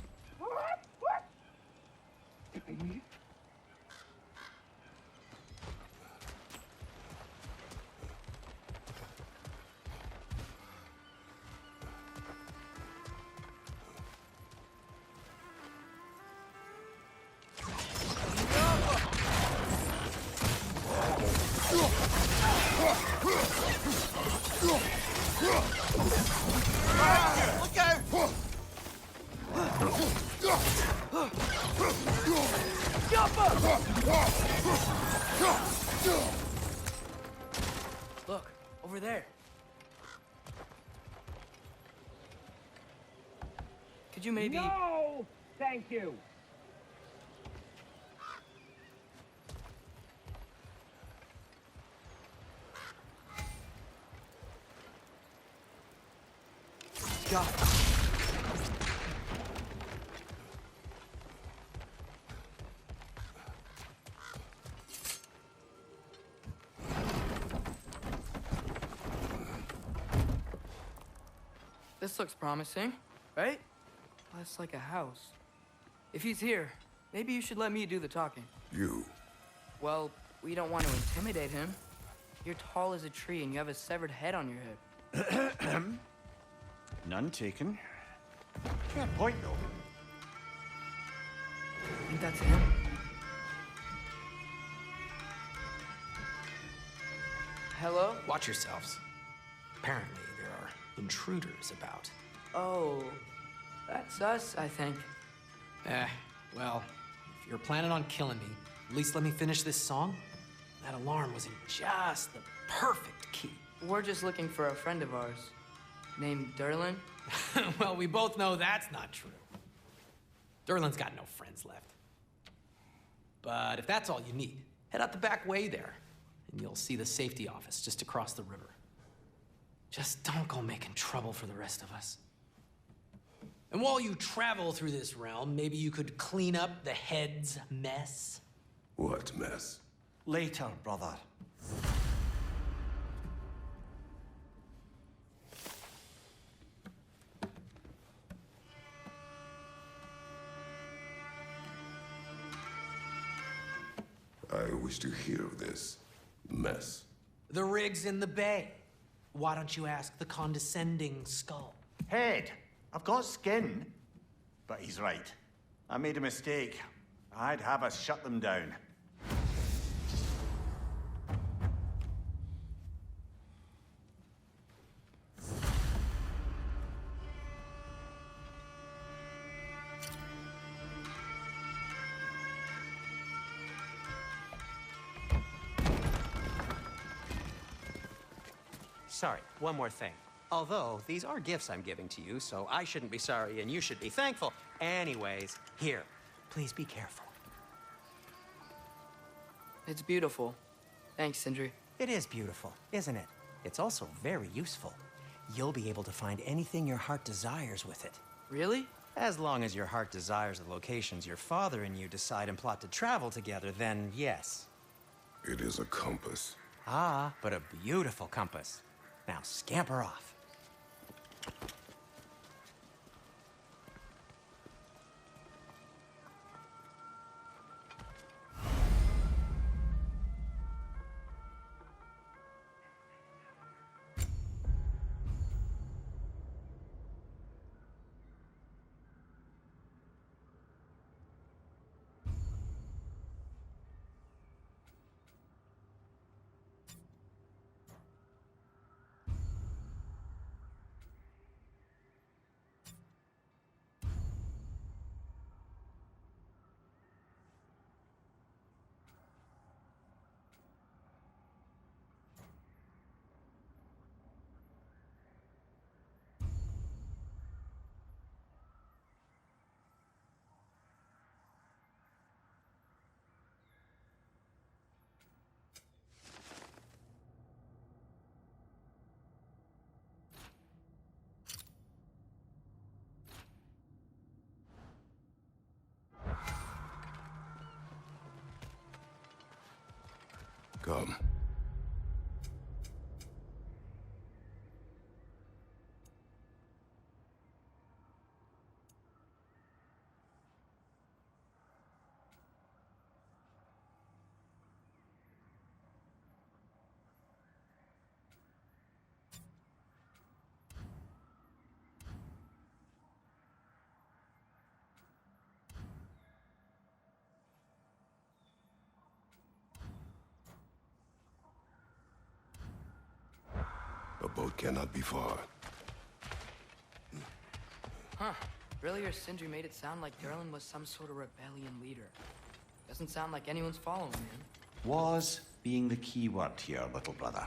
Look, over there. Could you maybe... No! Thank you! This looks promising, right? Less like a house. If he's here, maybe you should let me do the talking. You. Well, we don't want to intimidate him. You're tall as a tree and you have a severed head on your head. None taken. Fair point, though. I think that's him. Hello? Watch yourselves. Apparently, there are intruders about. Oh, that's us, I think. Well, if you're planning on killing me, at least let me finish this song. That alarm was in just the perfect key. We're just looking for a friend of ours named Durlin. Well, we both know that's not true. Durlin's got no friends left. But if that's all you need, head out the back way there, and you'll see the safety office just across the river. Just don't go making trouble for the rest of us. And while you travel through this realm, maybe you could clean up the head's mess. What mess? Later, brother. I wish to hear of this mess. The rig's in the bay. Why don't you ask the condescending skull? Head. I've got skin. But he's right. I made a mistake. I'd have us shut them down. sorry, one more thing. Although, these are gifts I'm giving to you, so I shouldn't be sorry and you should be thankful. Anyways, here, please be careful. It's beautiful. Thanks, Sindri. It is beautiful, isn't it? It's also very useful. You'll be able to find anything your heart desires with it. Really? As long as your heart desires the locations your father and you decide and plot to travel together, then yes. It is a compass. Ah, but a beautiful compass. Now scamper off. Come. A boat cannot be far. Huh. Earlier, Sindri made it sound like Durlin was some sort of rebellion leader. Doesn't sound like anyone's following him. Was being the key word here, little brother.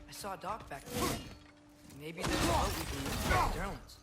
I saw a dock back there. Maybe there's a boat we can use to get Durlin's.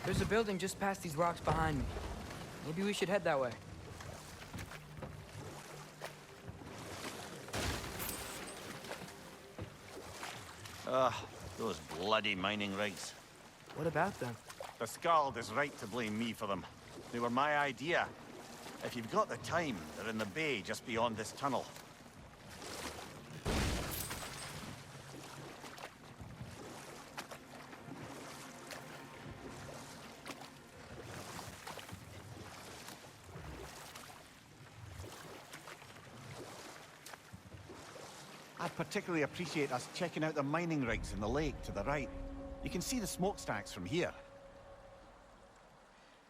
There's a building just past these rocks behind me. Maybe we should head that way. Those bloody mining rigs. What about them? The Skald is right to blame me for them. They were my idea. If you've got the time, they're in the bay just beyond this tunnel. I'd particularly appreciate us checking out the mining rigs in the lake to the right. You can see the smokestacks from here.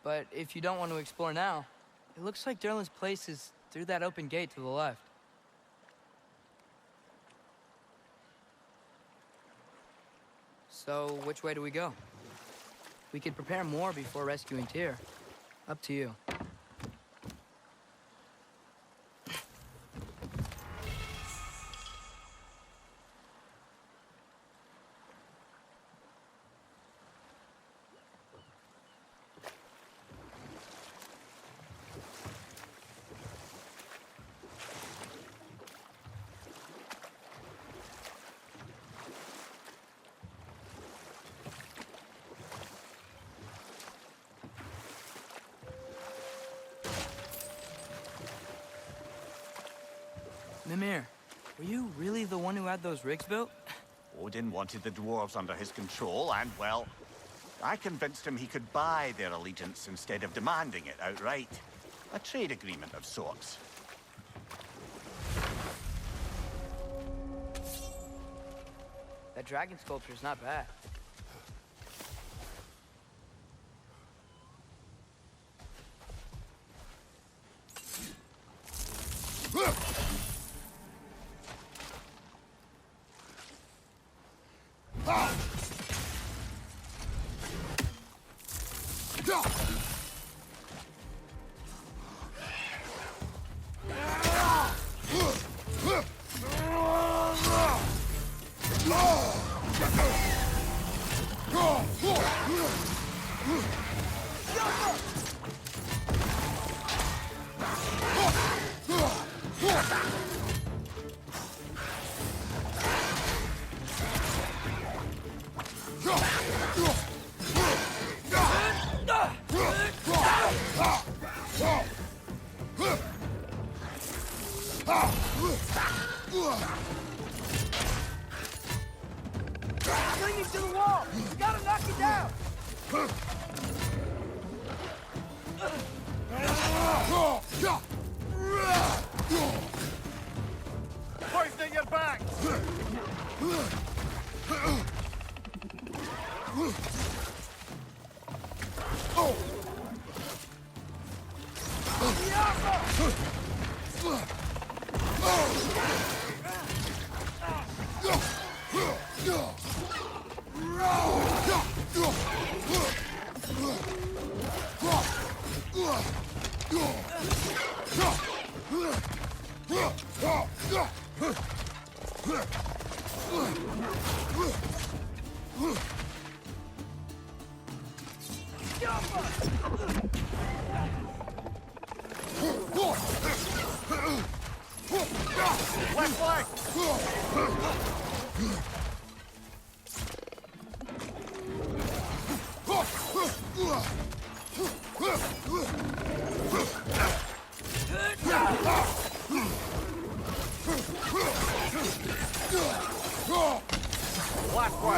But if you don't want to explore now, it looks like Derlin's place is through that open gate to the left. So, which way do we go? We could prepare more before rescuing Tyr. Up to you. Mimir, were you really the one who had those rigs built? Odin wanted the dwarves under his control, and, well, I convinced him he could buy their allegiance instead of demanding it outright. A trade agreement of sorts. That dragon sculpture is not bad. Clinging to the wall! You gotta knock it down! Poisoning your back! Left flank! Last one!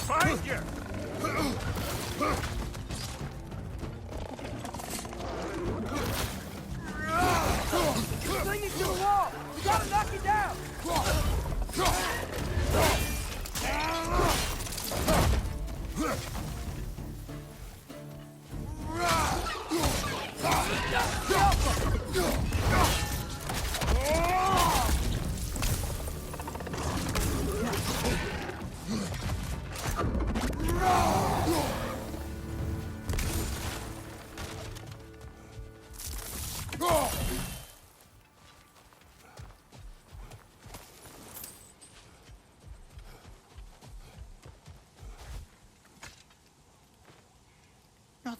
Behind you! Clinging to the wall! You gotta Not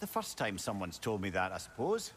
the first time someone's told me that, I suppose.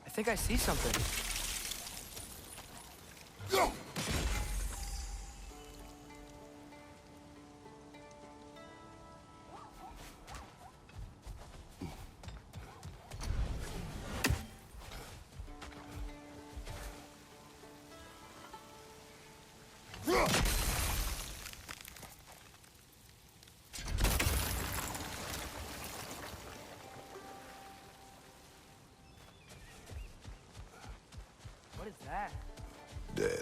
I think I see something. What is that? Dead.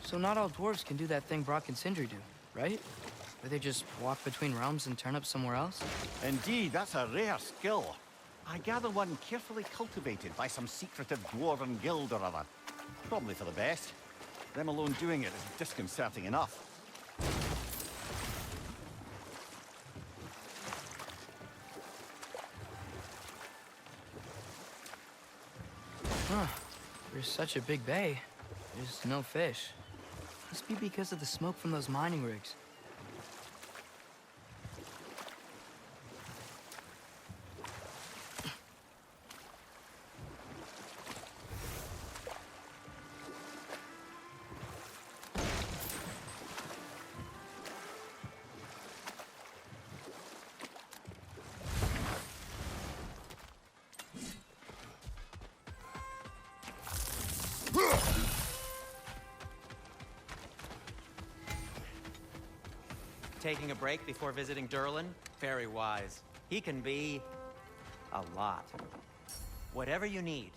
So not all dwarves can do that thing Brock and Sindri do, right? Where they just walk between realms and turn up somewhere else? Indeed, that's a rare skill. I gather one carefully cultivated by some secretive dwarven guild or other. Probably for the best. Them alone doing it is disconcerting enough. Huh. There's such a big bay. There's no fish. Must be because of the smoke from those mining rigs. Taking a break before visiting Durlin? Very wise. He can be a lot. Whatever you need.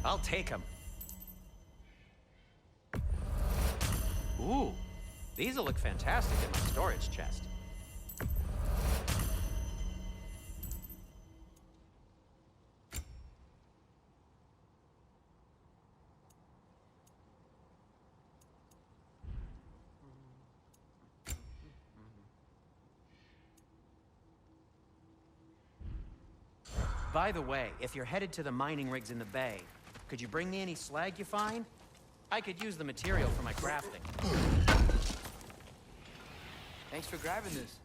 I'll take them. Ooh, these'll look fantastic in my storage chest. By the way, if you're headed to the mining rigs in the bay, could you bring me any slag you find? I could use the material for my crafting. Thanks for grabbing this.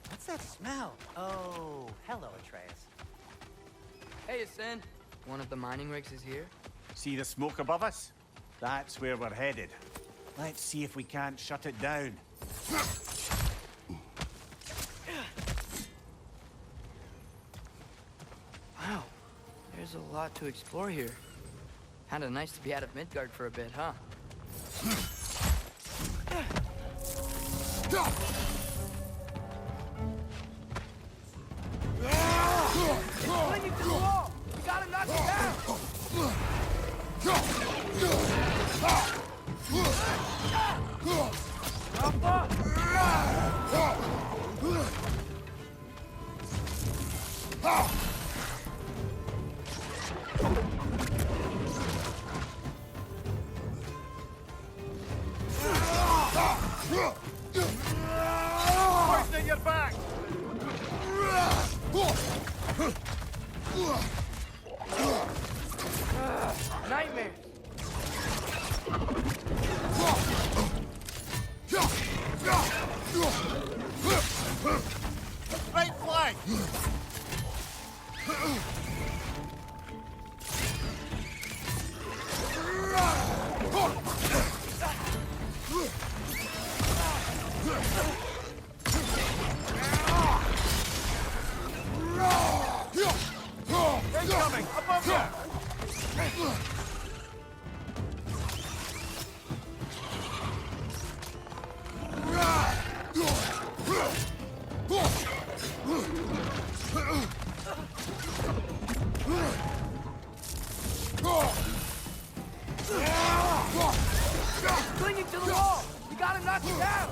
What's that smell? Oh, hello, Atreus. Hey, Asen. One of the mining rigs is here. See the smoke above us? That's where we're headed. Let's see if we can't shut it down. Wow, there's a lot to explore here. Kinda nice to be out of Midgard for a bit, huh? Clinging to the wall! You gotta knock it down! Poison your back! Nightmares! Right flank! Incoming! Above you! Clinging to the wall! You gotta knock it down!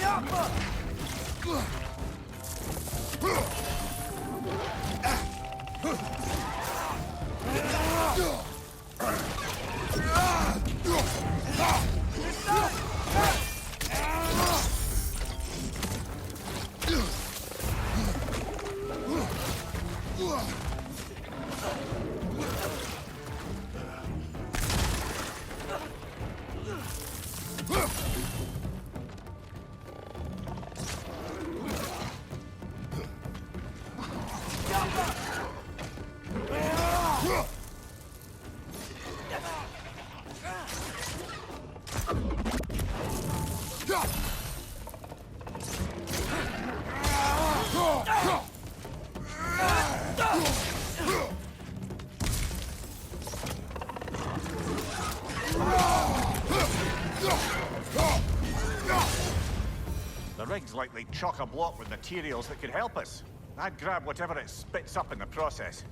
Yappa! The rig's likely chock-a-block with materials that could help us. I'd grab whatever it spits up in the process.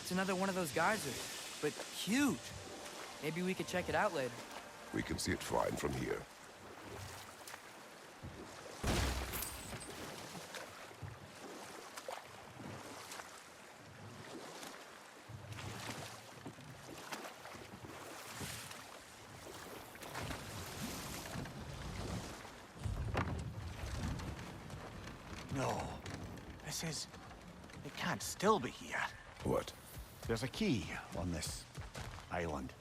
It's another one of those geysers, but huge. Maybe we could check it out later. We can see it fine from here. No. This is... It can't still be here. What? There's a key on this island.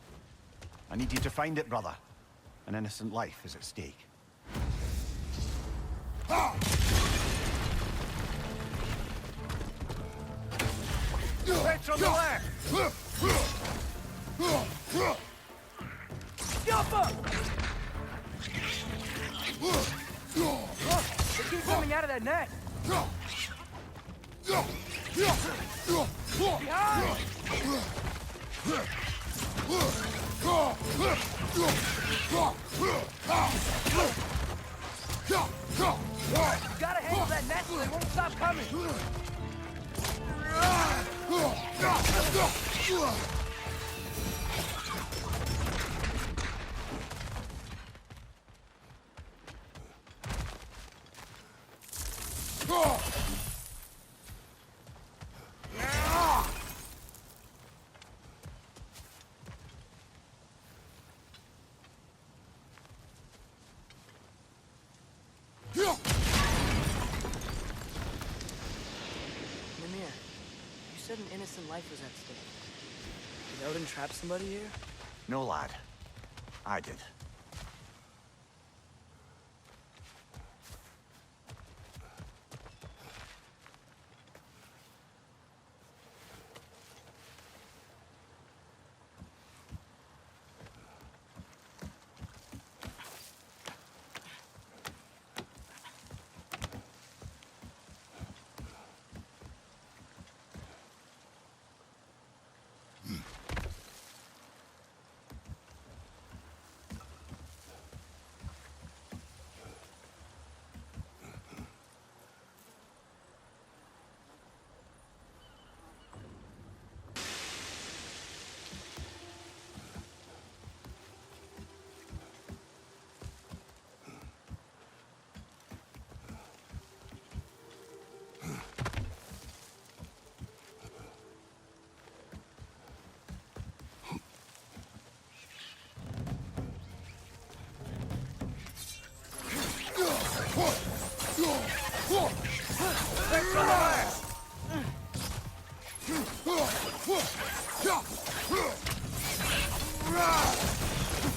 I need you to find it, brother. An innocent life is at stake. Heads on the left! Jumper! They keep coming out of that net. Behind! You gotta handle that net so they won't stop coming. Mimir, you said an innocent life was at stake. Did Odin trap somebody here? No, lad. I did.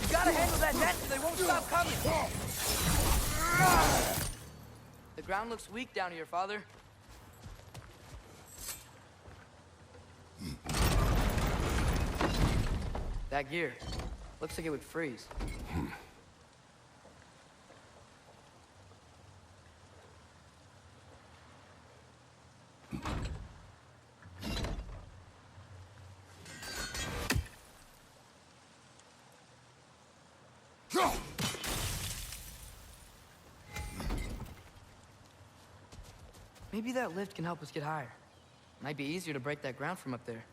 You gotta handle that net so they won't stop coming. The ground looks weak down here, Father. That gear. Looks like it would freeze. Maybe that lift can help us get higher. Might be easier to break that ground from up there.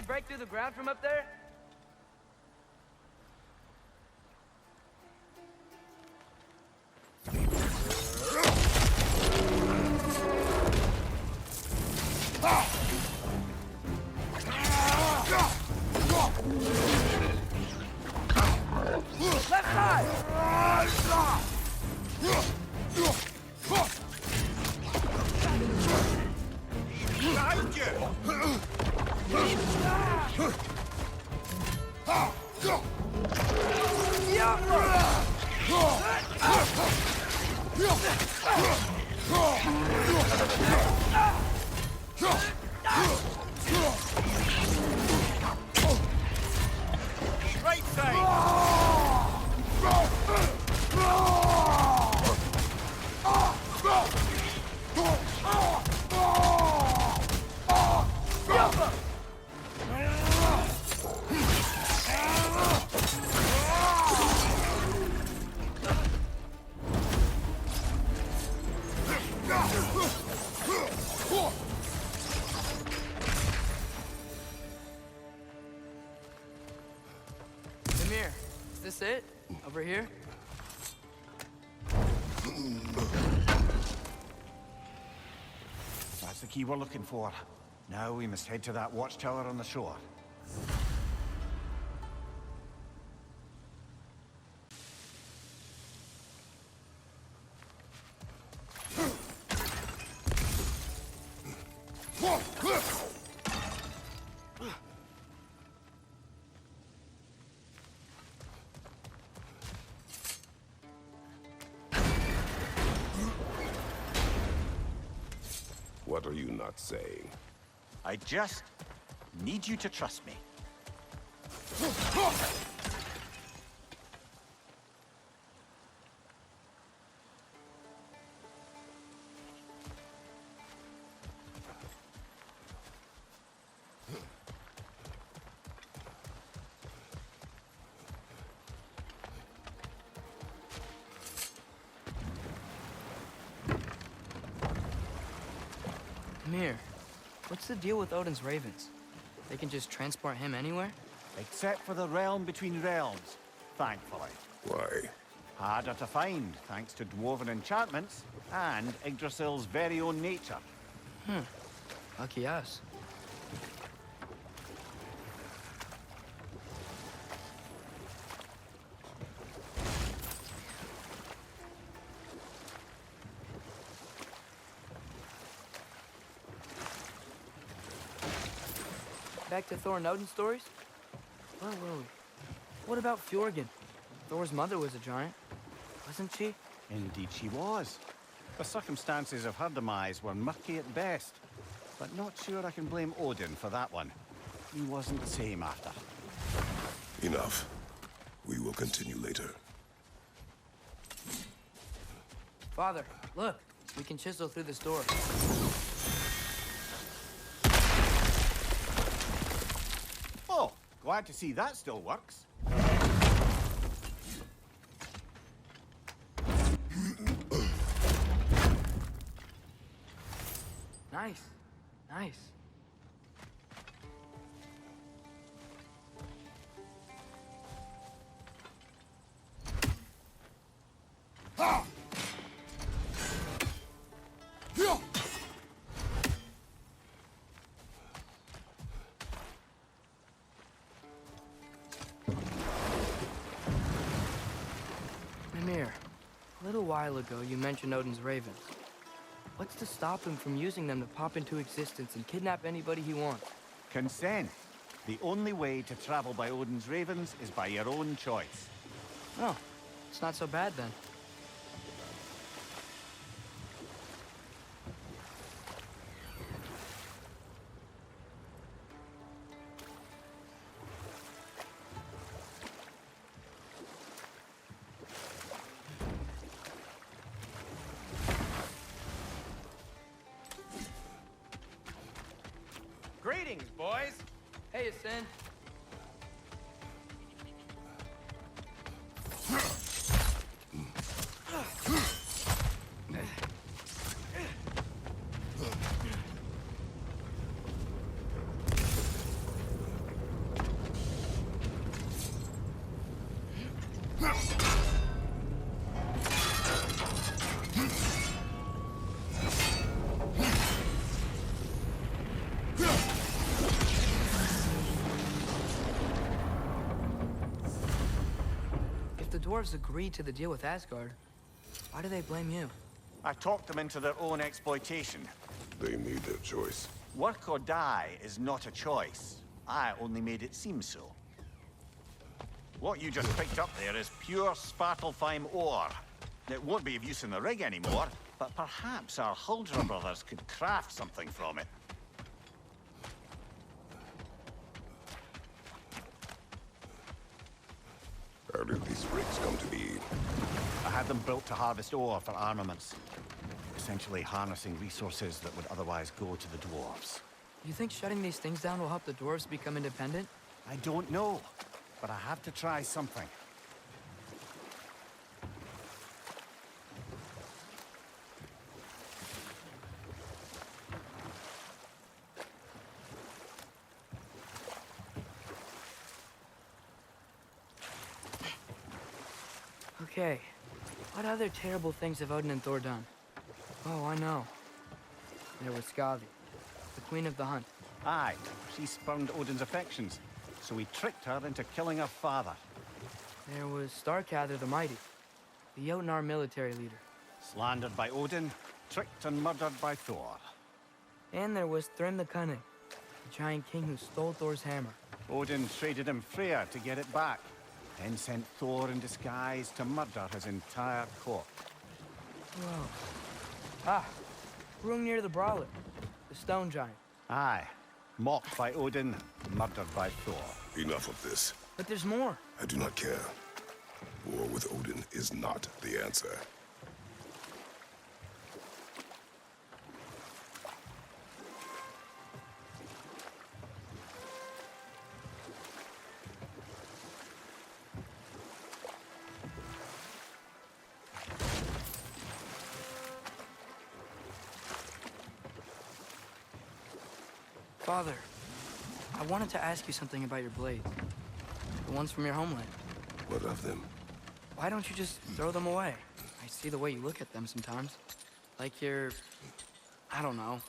Break through the ground from up there? that side! Behind you! Right side! Mimir, is this it? Over here? That's the key we're looking for. Now we must head to that watchtower on the shore. What are you not saying? I just need you to trust me. Mimir, what's the deal with Odin's ravens? They can just transport him anywhere? Except for the realm between realms, thankfully. Why? Harder to find, thanks to dwarven enchantments and Yggdrasil's very own nature. Lucky us. Back to Thor and Odin stories? Where were we? What about Fjorgen? Thor's mother was a giant, wasn't she? Indeed she was. The circumstances of her demise were murky at best, but not sure I can blame Odin for that one. He wasn't the same after. Enough. We will continue later. Father, look. We can chisel through this door. Oh, glad to see that still works. Nice. Nice. Mimir, a little while ago you mentioned Odin's ravens. What's to stop him from using them to pop into existence and kidnap anybody he wants? Consent. The only way to travel by Odin's ravens is by your own choice. Oh, it's not so bad then. Greetings, boys. Hey, Asin. dwarves agreed to the deal with Asgard, why do they blame you? I talked them into their own exploitation. They made their choice. Work or die is not a choice. I only made it seem so. What you just picked up there is pure Svartalfheim ore. It won't be of use in the rig anymore, but perhaps our Huldra brothers could craft something from it. How did these rigs come to be? I had them built to harvest ore for armaments. Essentially harnessing resources that would otherwise go to the dwarves. You think shutting these things down will help the dwarves become independent? I don't know, but I have to try something. Okay, what other terrible things have Odin and Thor done? Oh, I know. There was Skavi, the queen of the hunt. Aye, she spurned Odin's affections, so he tricked her into killing her father. There was Starkather the Mighty, the Jotnar military leader. Slandered by Odin, tricked and murdered by Thor. And there was Thrym the Cunning, the giant king who stole Thor's hammer. Odin traded him Freyr to get it back, then sent Thor in disguise to murder his entire court. Whoa. Ah, Hrung near the Brawler, the stone giant. Aye, mocked by Odin, murdered by Thor. Enough of this. But there's more. I do not care. War with Odin is not the answer. Father, I wanted to ask you something about your blades. The ones from your homeland. What of them? Why don't you just throw them away? I see the way you look at them sometimes. Like you're... I don't know.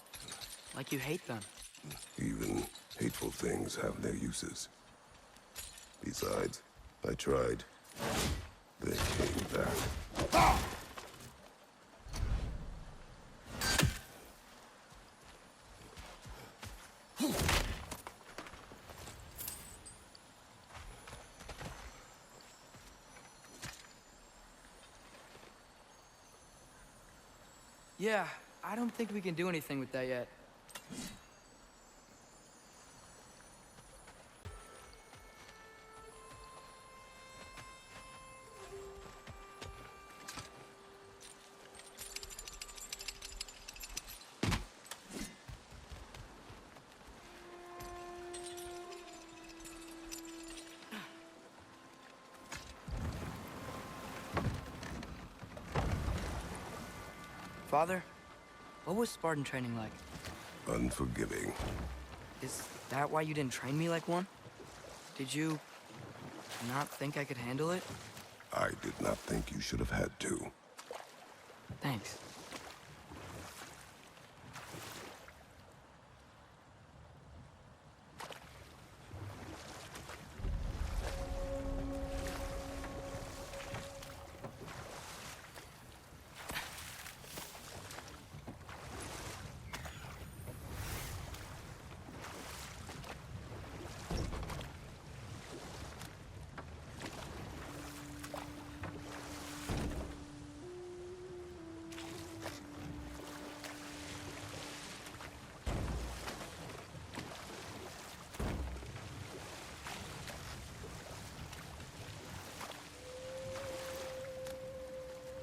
Like you hate them. Even hateful things have their uses. Besides, I tried. They came back. Yeah, I don't think we can do anything with that yet. Father, what was Spartan training like? Unforgiving. Is that why you didn't train me like one? Did you not think I could handle it? I did not think you should have had to. Thanks.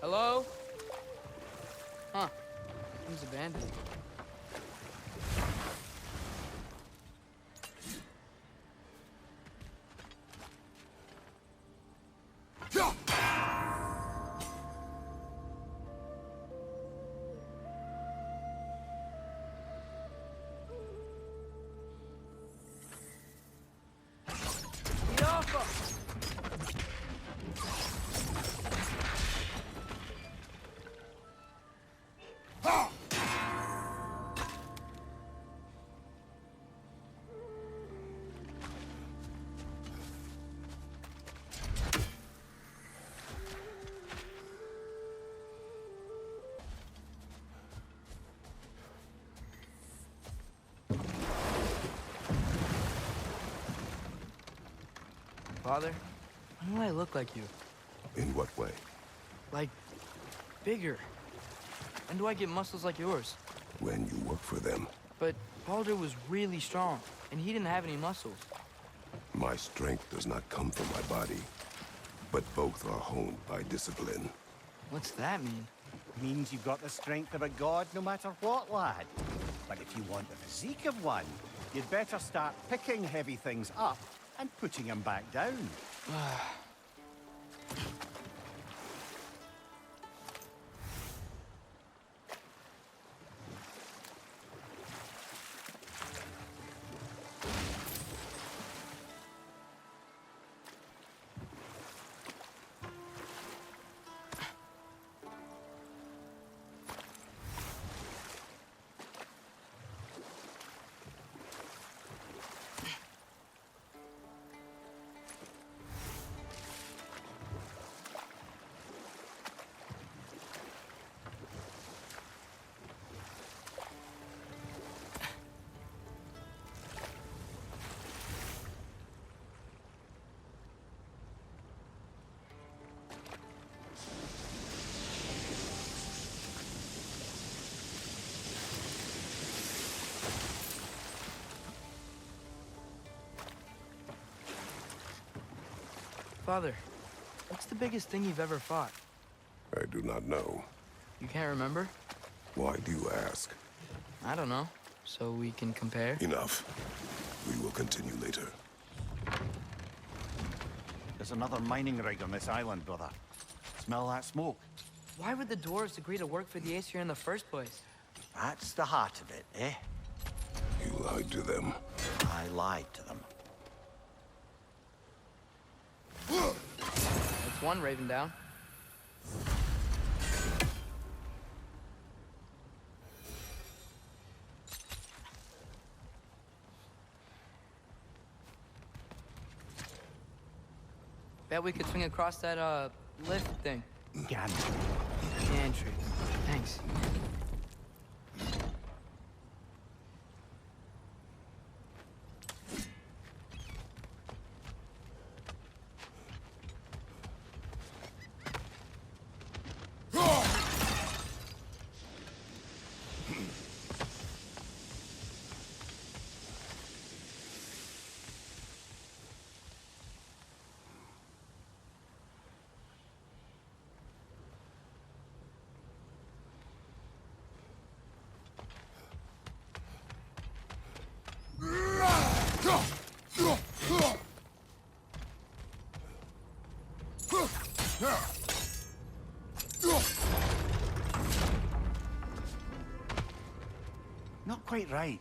Hello? Huh. Seems abandoned. Father, when will I look like you? In what way? Like, bigger. And do I get muscles like yours? When you work for them. But Baldur was really strong, and he didn't have any muscles. My strength does not come from my body, but both are honed by discipline. What's that mean? Means you've got the strength of a god no matter what, lad. But if you want the physique of one, you'd better start picking heavy things up and putting them back down. Father, what's the biggest thing you've ever fought? I do not know. You can't remember? Why do you ask? I don't know. So we can compare? Enough. We will continue later. There's another mining rig on this island, brother. Smell that smoke? Why would the dwarves agree to work for the Aesir in the first place? That's the heart of it, eh? You lied to them. I lied to them. That's one raven down. Bet we could swing across that, lift thing. Gantry. Gantry. Thanks. Not quite right.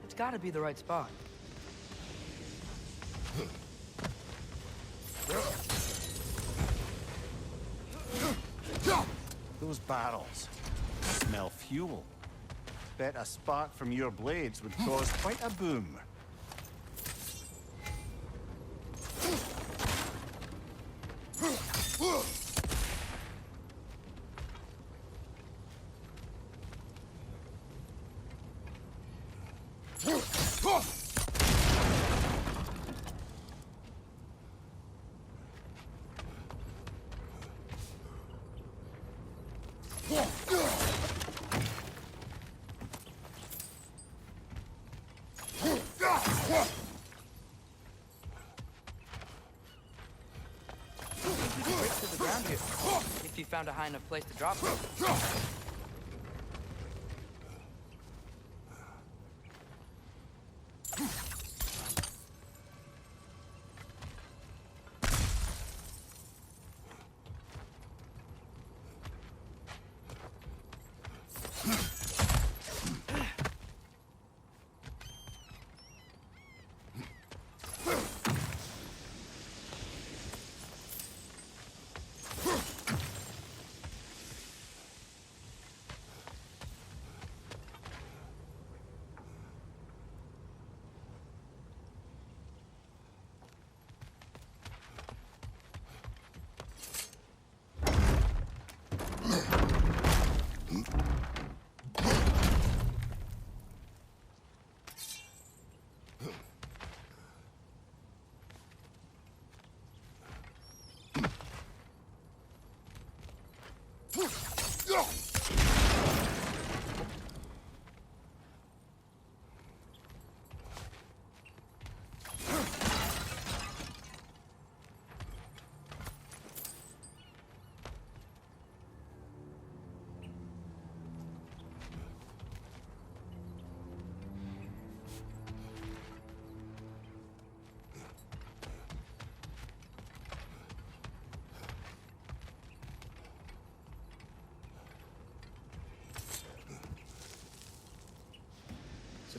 It's gotta be the right spot. Those barrels smell fuel. Bet a spark from your blades would cause quite a boom. To the ground here. If you found a high enough place to drop it.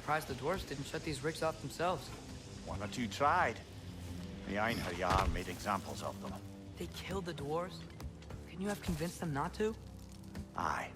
surprised the dwarves didn't shut these rigs off themselves. One or two tried. The Einherjar made examples of them. They killed the dwarves? Can you have convinced them not to? Aye.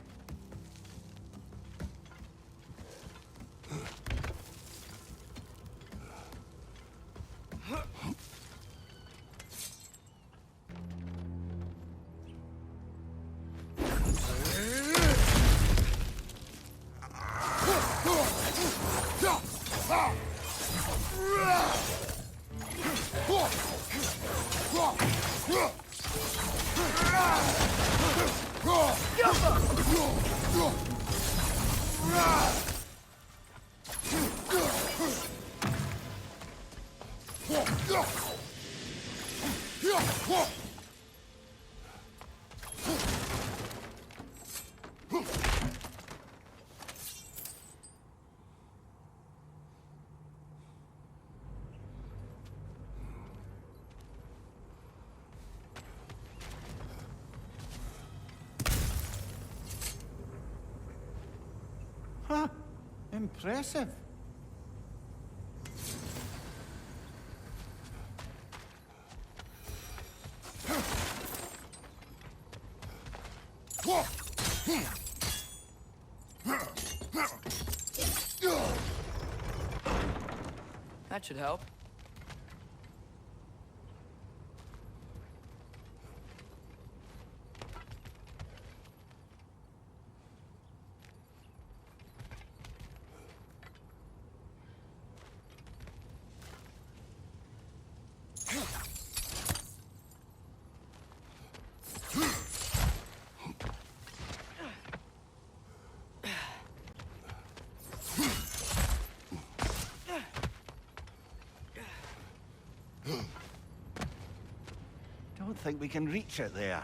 Huh. Impressive. That should help. Don't think we can reach it there.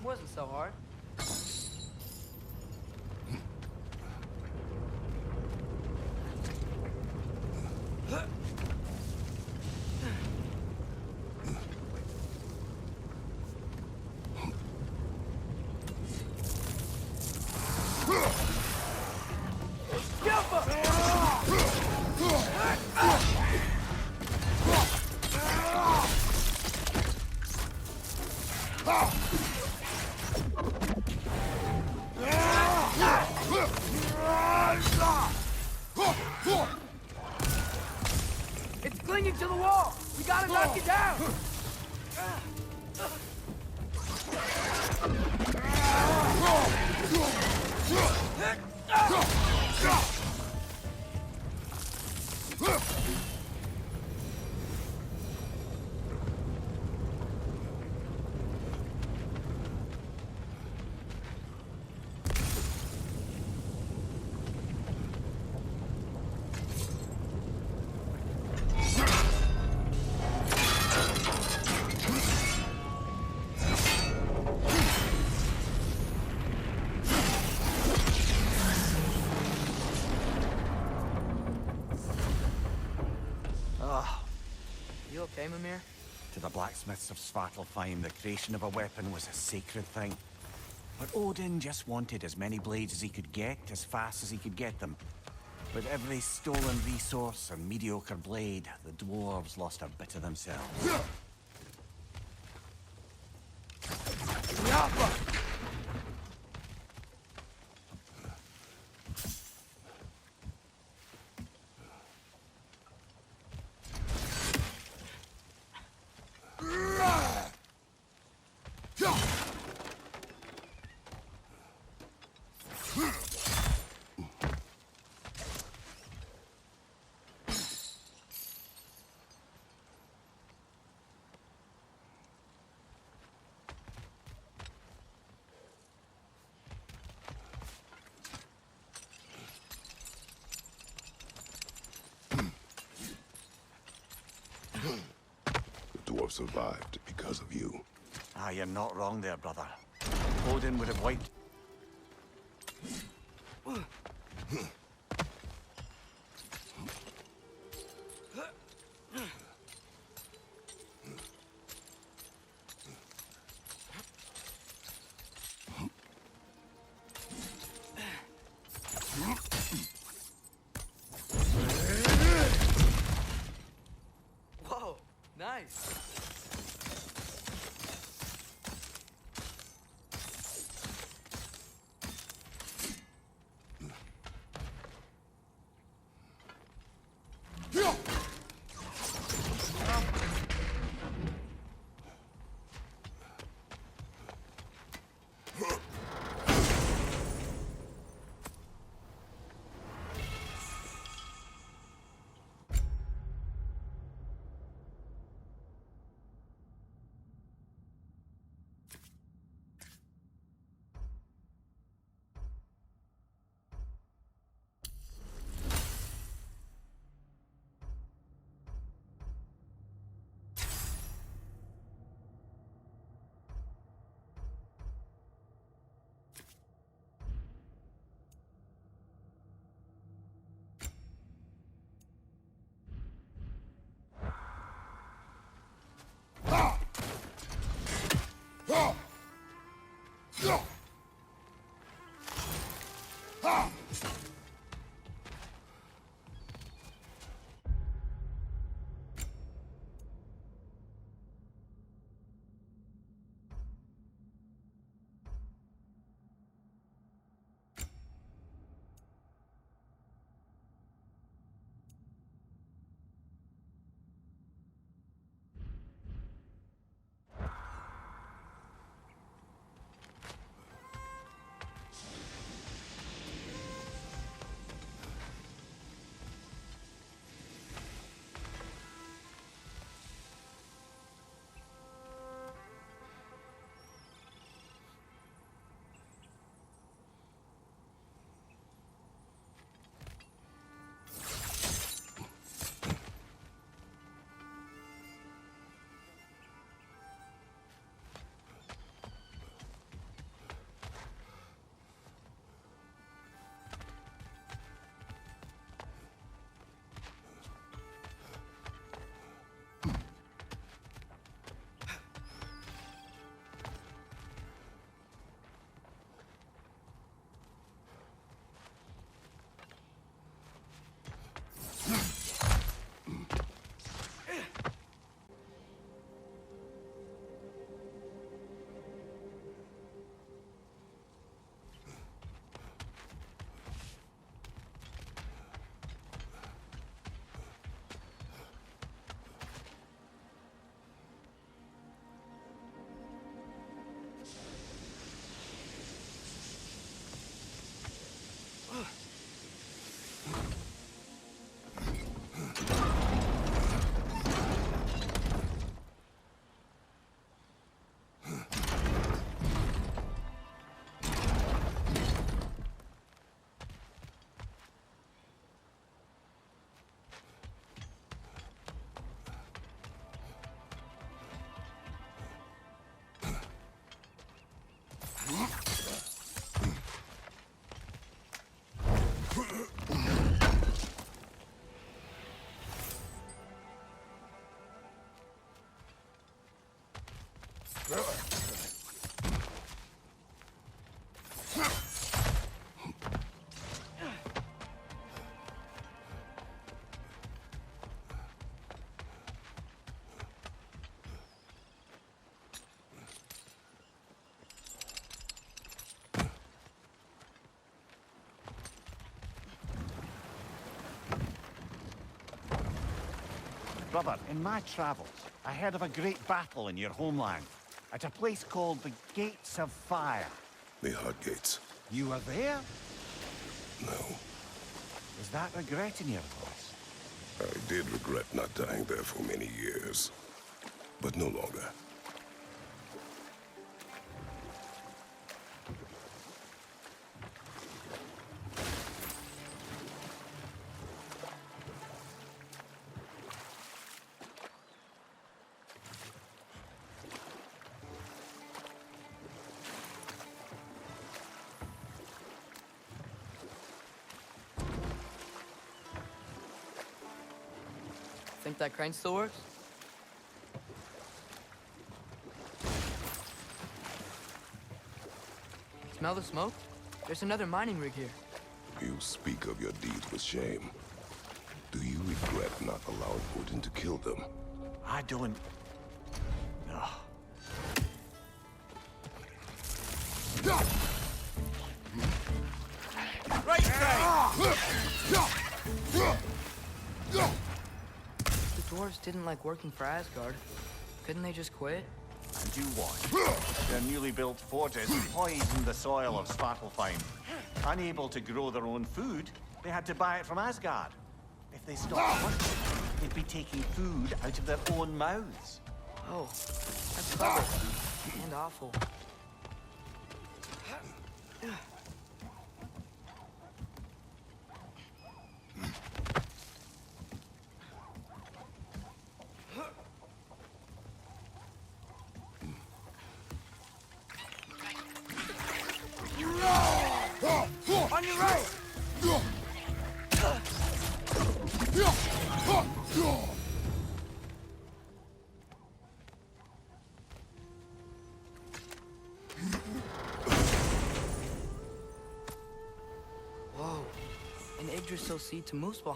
Wasn't so hard. It's clinging to the wall! We gotta knock it down! blacksmiths of Svartalfheim, the creation of a weapon was a sacred thing. But Odin just wanted as many blades as he could get, as fast as he could get them. With every stolen resource and mediocre blade, the dwarves lost a bit of themselves. The dwarf survived because of you. Ah, you're not wrong there, brother. Odin would have wiped... Whoa, nice. Brother, in my travels, I heard of a great battle in your homeland, at a place called the Gates of Fire. The Hut Gates. You were there? No. Was that regret in your voice? I did regret not dying there for many years. But no longer. Think that crane still works? Smell the smoke? There's another mining rig here. You speak of your deeds with shame. Do you regret not allowing Odin to kill them? I don't... No. Right side! The dwarves didn't like working for Asgard. Couldn't they just quit? And you what? Their newly built forges poisoned the soil of Svartalfheim. Unable to grow their own food, they had to buy it from Asgard. If they stopped working, they'd be taking food out of their own mouths. Oh, that's clever. And awful. On your right! Whoa, an Yggdrasil seed to Muspelheim.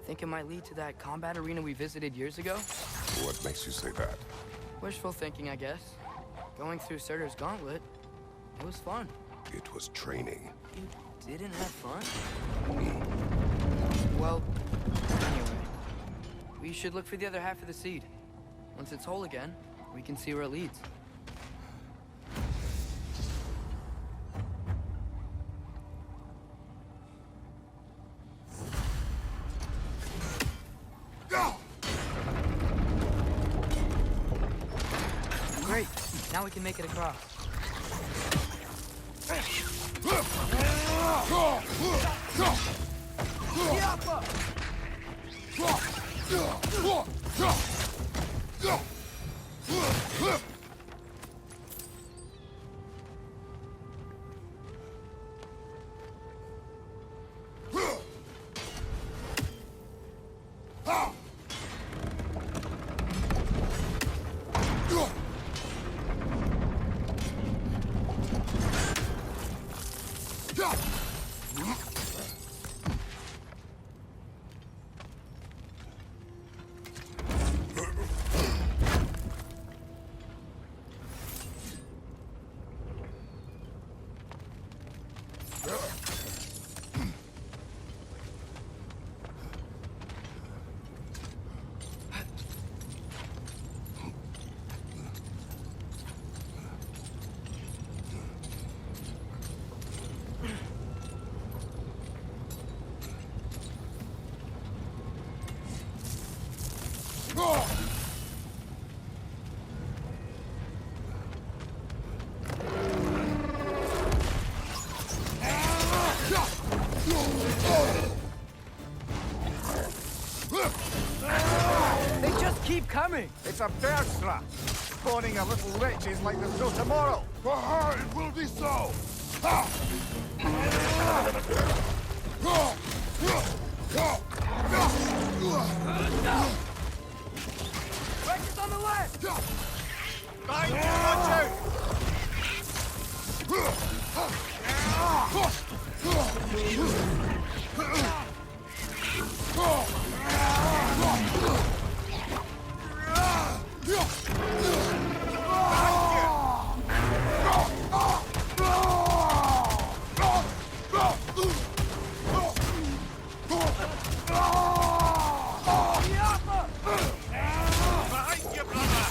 Think it might lead to that combat arena we visited years ago? What makes you say that? Wishful thinking, I guess. Going through Surtur's gauntlet, it was fun. It was training. You didn't have fun? Well, anyway. We should look for the other half of the seed. Once it's whole again, we can see where it leads. Great! Now we can make it across. They just keep coming! It's a bird trap. Spawning a little witches like there's no tomorrow. For her, it will be so! Wreckers on the left! Behind you, watch out! Behind you, brother!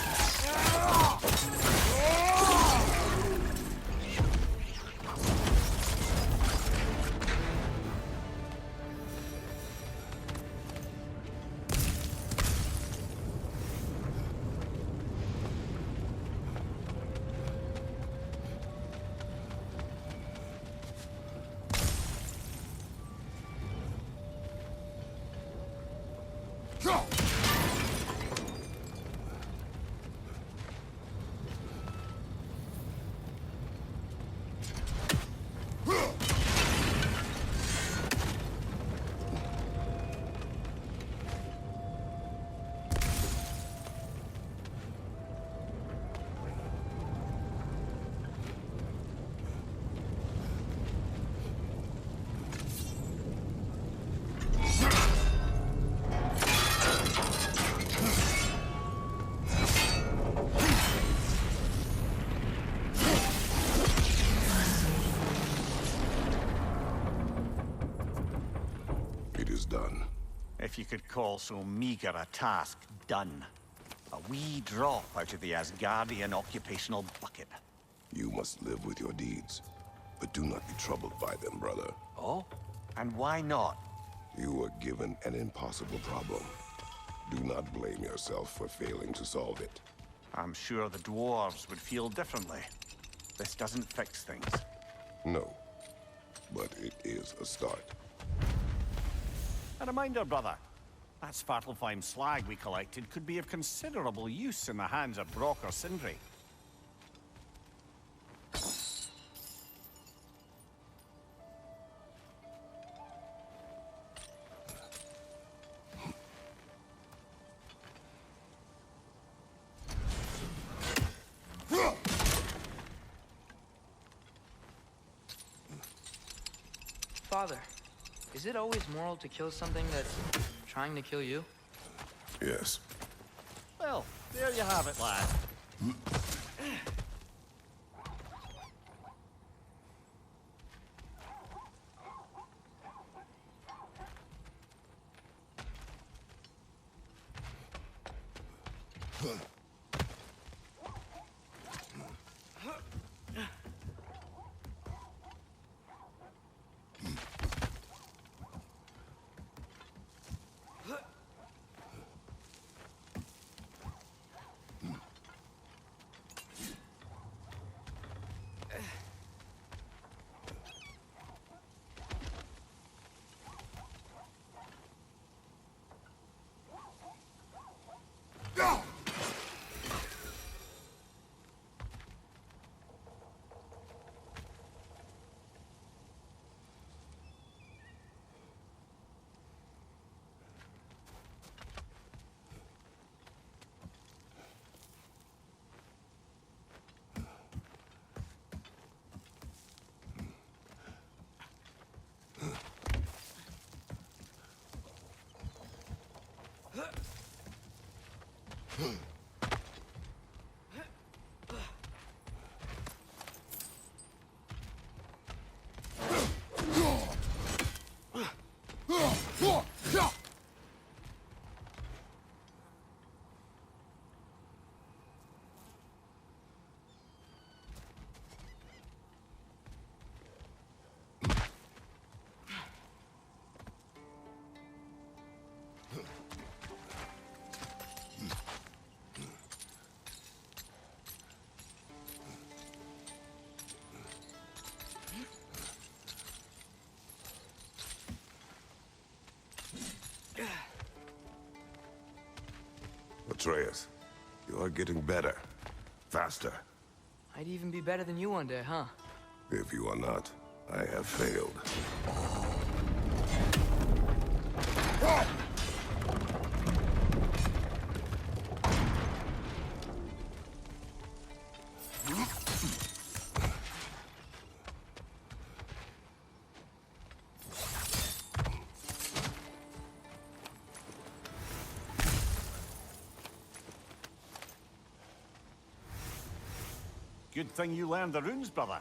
It is done. If you could call so meager a task done. A wee drop out of the Asgardian occupational bucket. You must live with your deeds, but do not be troubled by them, brother. Oh? And why not? You were given an impossible problem. Do not blame yourself for failing to solve it. I'm sure the dwarves would feel differently. This doesn't fix things. No, but it is a start. A reminder, brother. That Svartalfheim slag we collected could be of considerable use in the hands of Brock or Sindri. Father, is it always moral to kill something that's trying to kill you? Yes. Well, there you have it, lad. Atreus, you are getting better. Faster. I'd even be better than you one day, huh? If you are not, I have failed. Good thing you learned the runes, brother.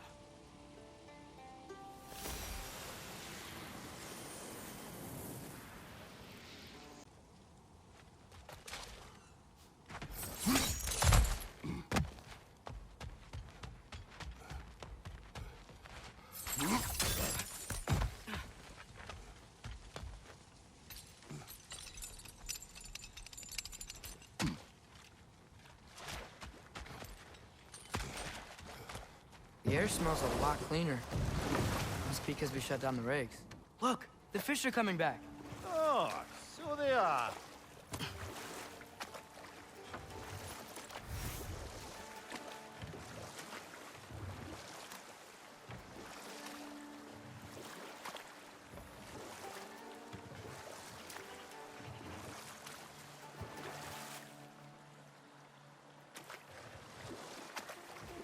The air smells a lot cleaner. Must be because we shut down the rigs. Look, the fish are coming back. Oh, so they are.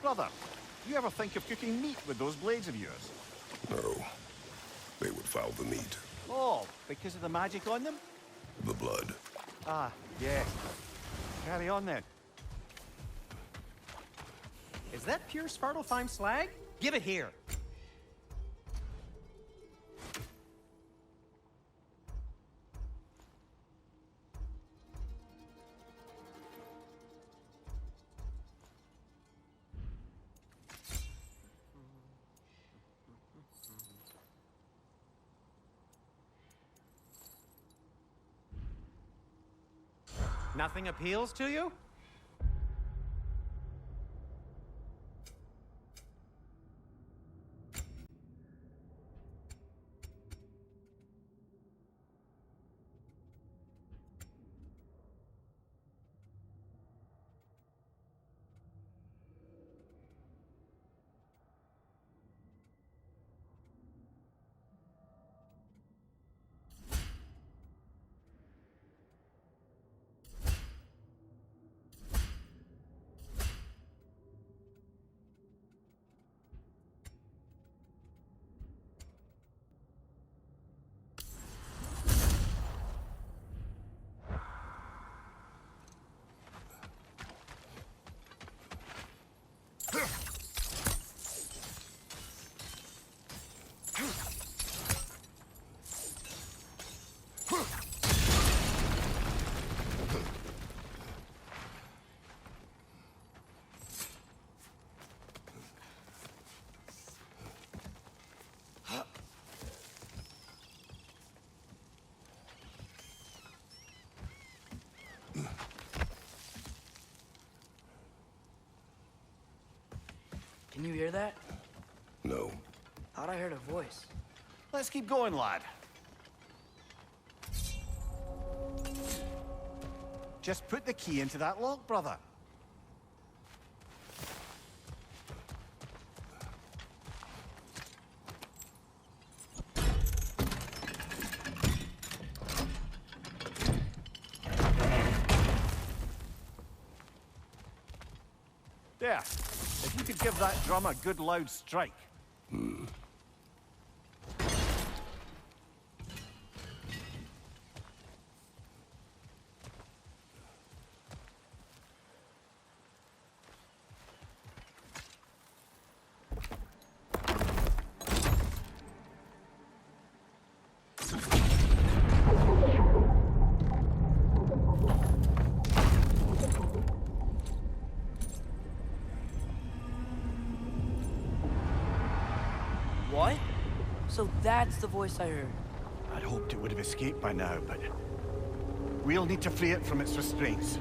Brother, you ever think of cooking meat with those blades of yours? No. They would foul the meat. Oh, because of the magic on them? The blood. Ah, yes. Carry on then. Is that pure Svartalfheim slag? Give it here. Nothing appeals to you? Can you hear that? No. Thought I heard a voice. Let's keep going, lad. Just put the key into that lock, brother. There. If you could give that drum a good loud strike. What? So that's the voice I heard. I'd hoped it would have escaped by now, but we'll need to free it from its restraints.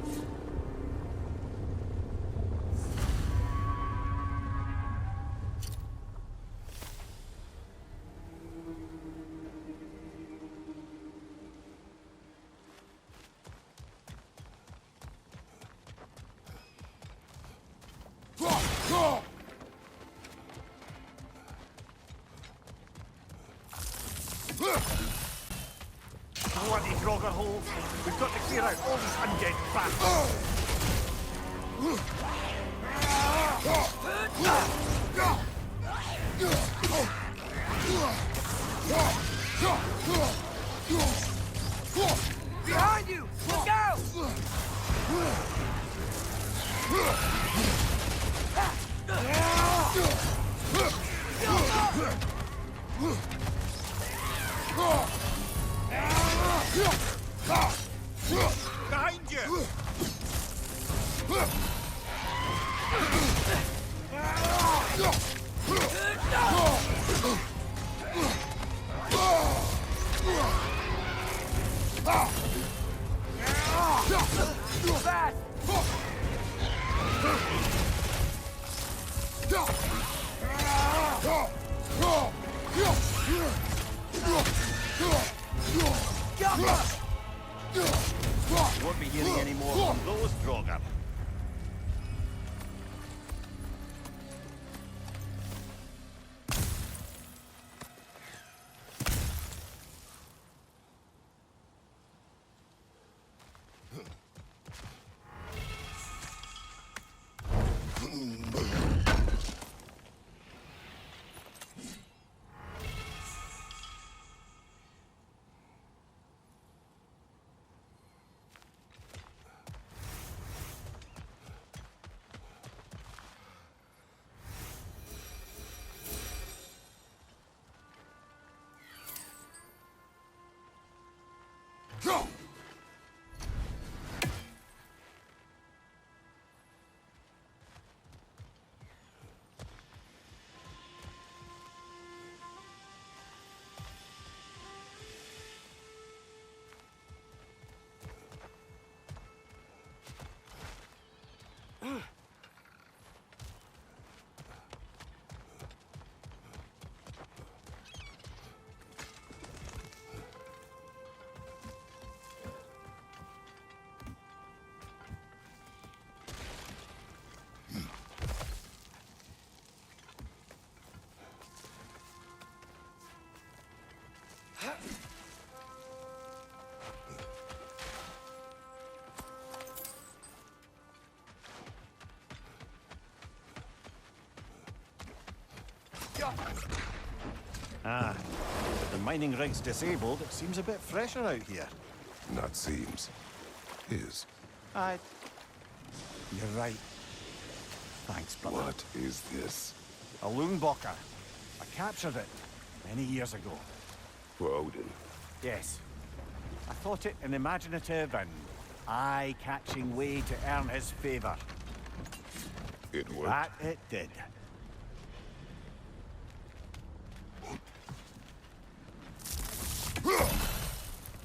Bloody grogger holes! We've got to clear out all these undead bastards! Behind you! Look out! Yeah! Ah, but the mining rig's disabled. It seems a bit fresher out here. Not seems. Is. You're right. Thanks, brother. What is this? A loonbocker. I captured it many years ago. For Odin. Yes. I thought it an imaginative and eye-catching way to earn his favor. It worked. That it did.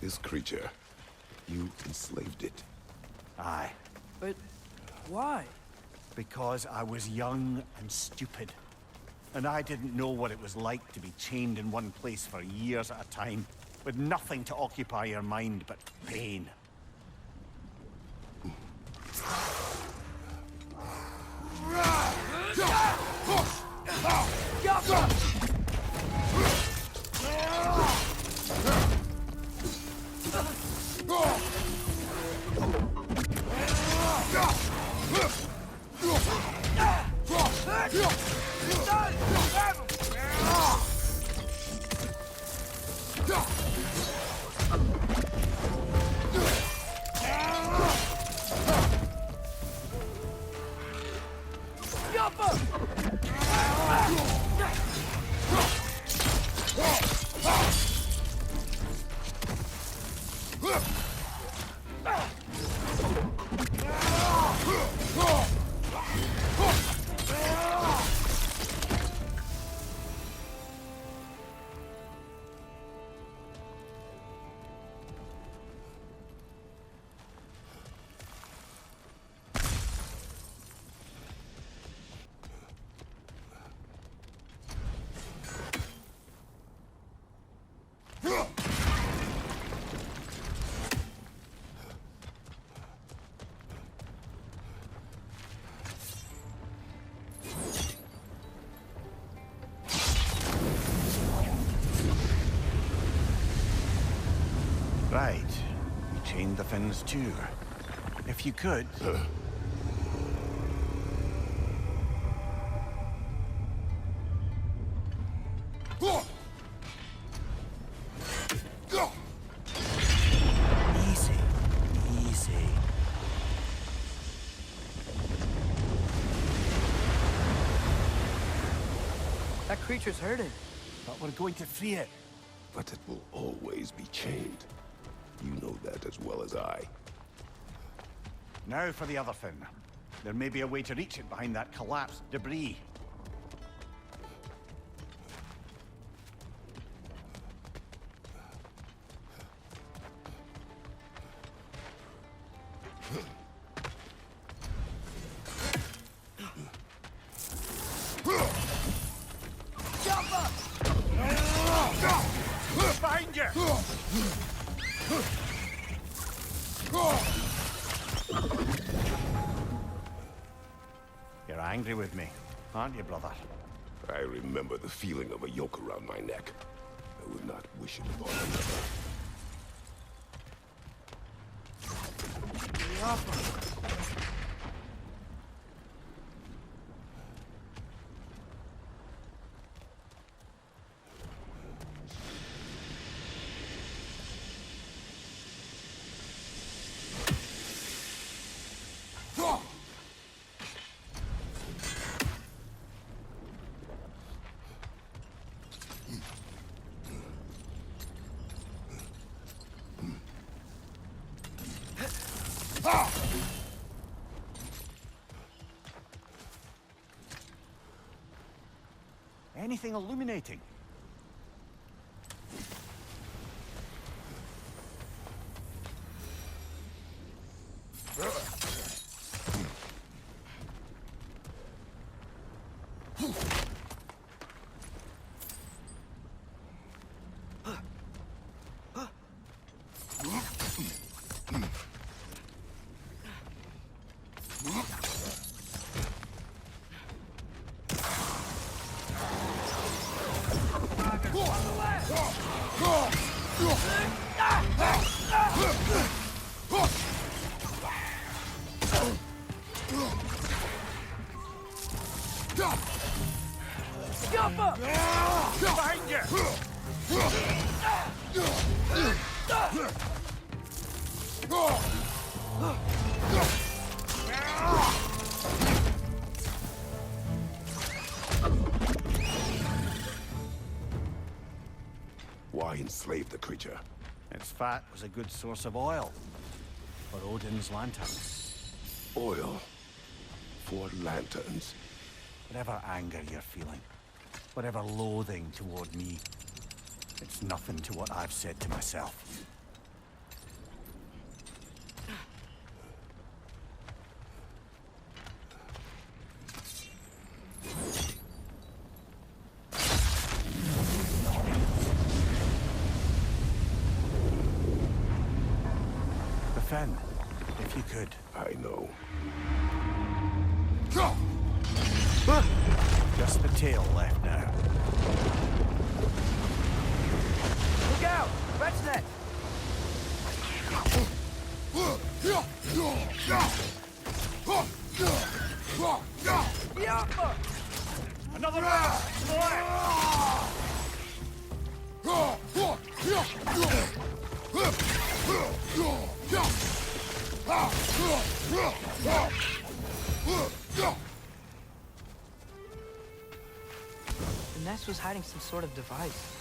This creature. You enslaved it. Aye. But why? Because I was young and stupid. And I didn't know what it was like to be chained in one place for years at a time, with nothing to occupy your mind but pain. Right. You chained the fins too. If you could... Easy. Easy. That creature's hurting. But we're going to free it. But it will always be chained. You know that as well as I. Now for the other fin. There may be a way to reach it behind that collapsed debris. Behind you! You're angry with me, aren't you, brother? I remember the feeling of a yoke around my neck. I would not wish it upon another. Anything illuminating? Jumma! Behind you! Why enslave the creature? Its fat was a good source of oil for Odin's lanterns. Oil for lanterns. Whatever anger you're feeling, whatever loathing toward me, it's nothing to what I've said to myself. Defend, if you could. I know. Just the tail left now. Look out! Rat's neck! Jumma! Another round! To the left! The nest was hiding some sort of device.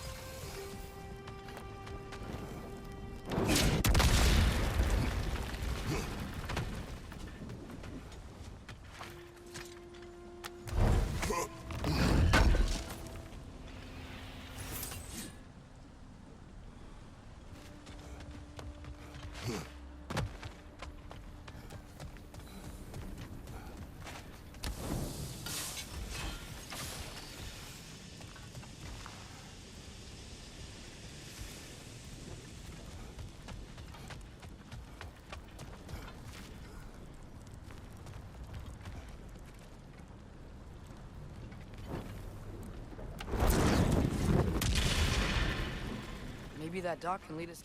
Maybe that dock can lead us.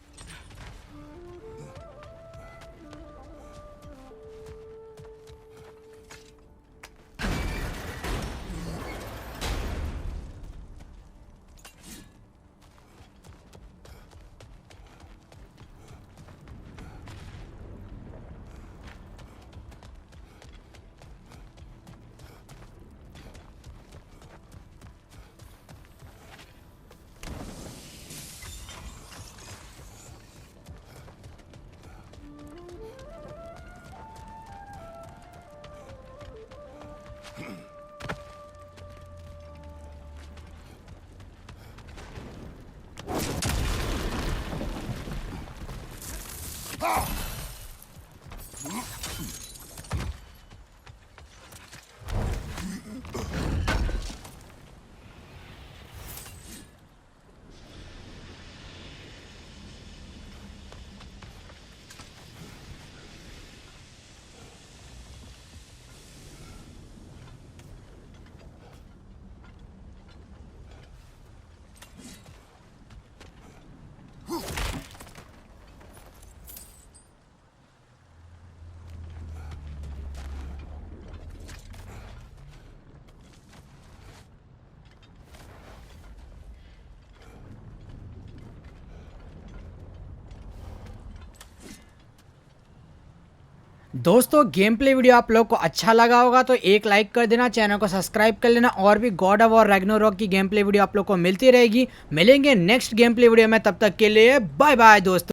दोस्तों game play video आप लोग को अच्छा लगा होगा तो एक like कर देना, चैनल को सब्सक्राइब कर लेना और भी गॉड ऑफ वॉर रैग्नारोक की गेम प्ले वीडियो आप लोग को मिलती रहेगी। मिलेंगे नेक्स्ट गेम प्ले वीडियो में, तब तक के लिए बाय बाय दोस्तों।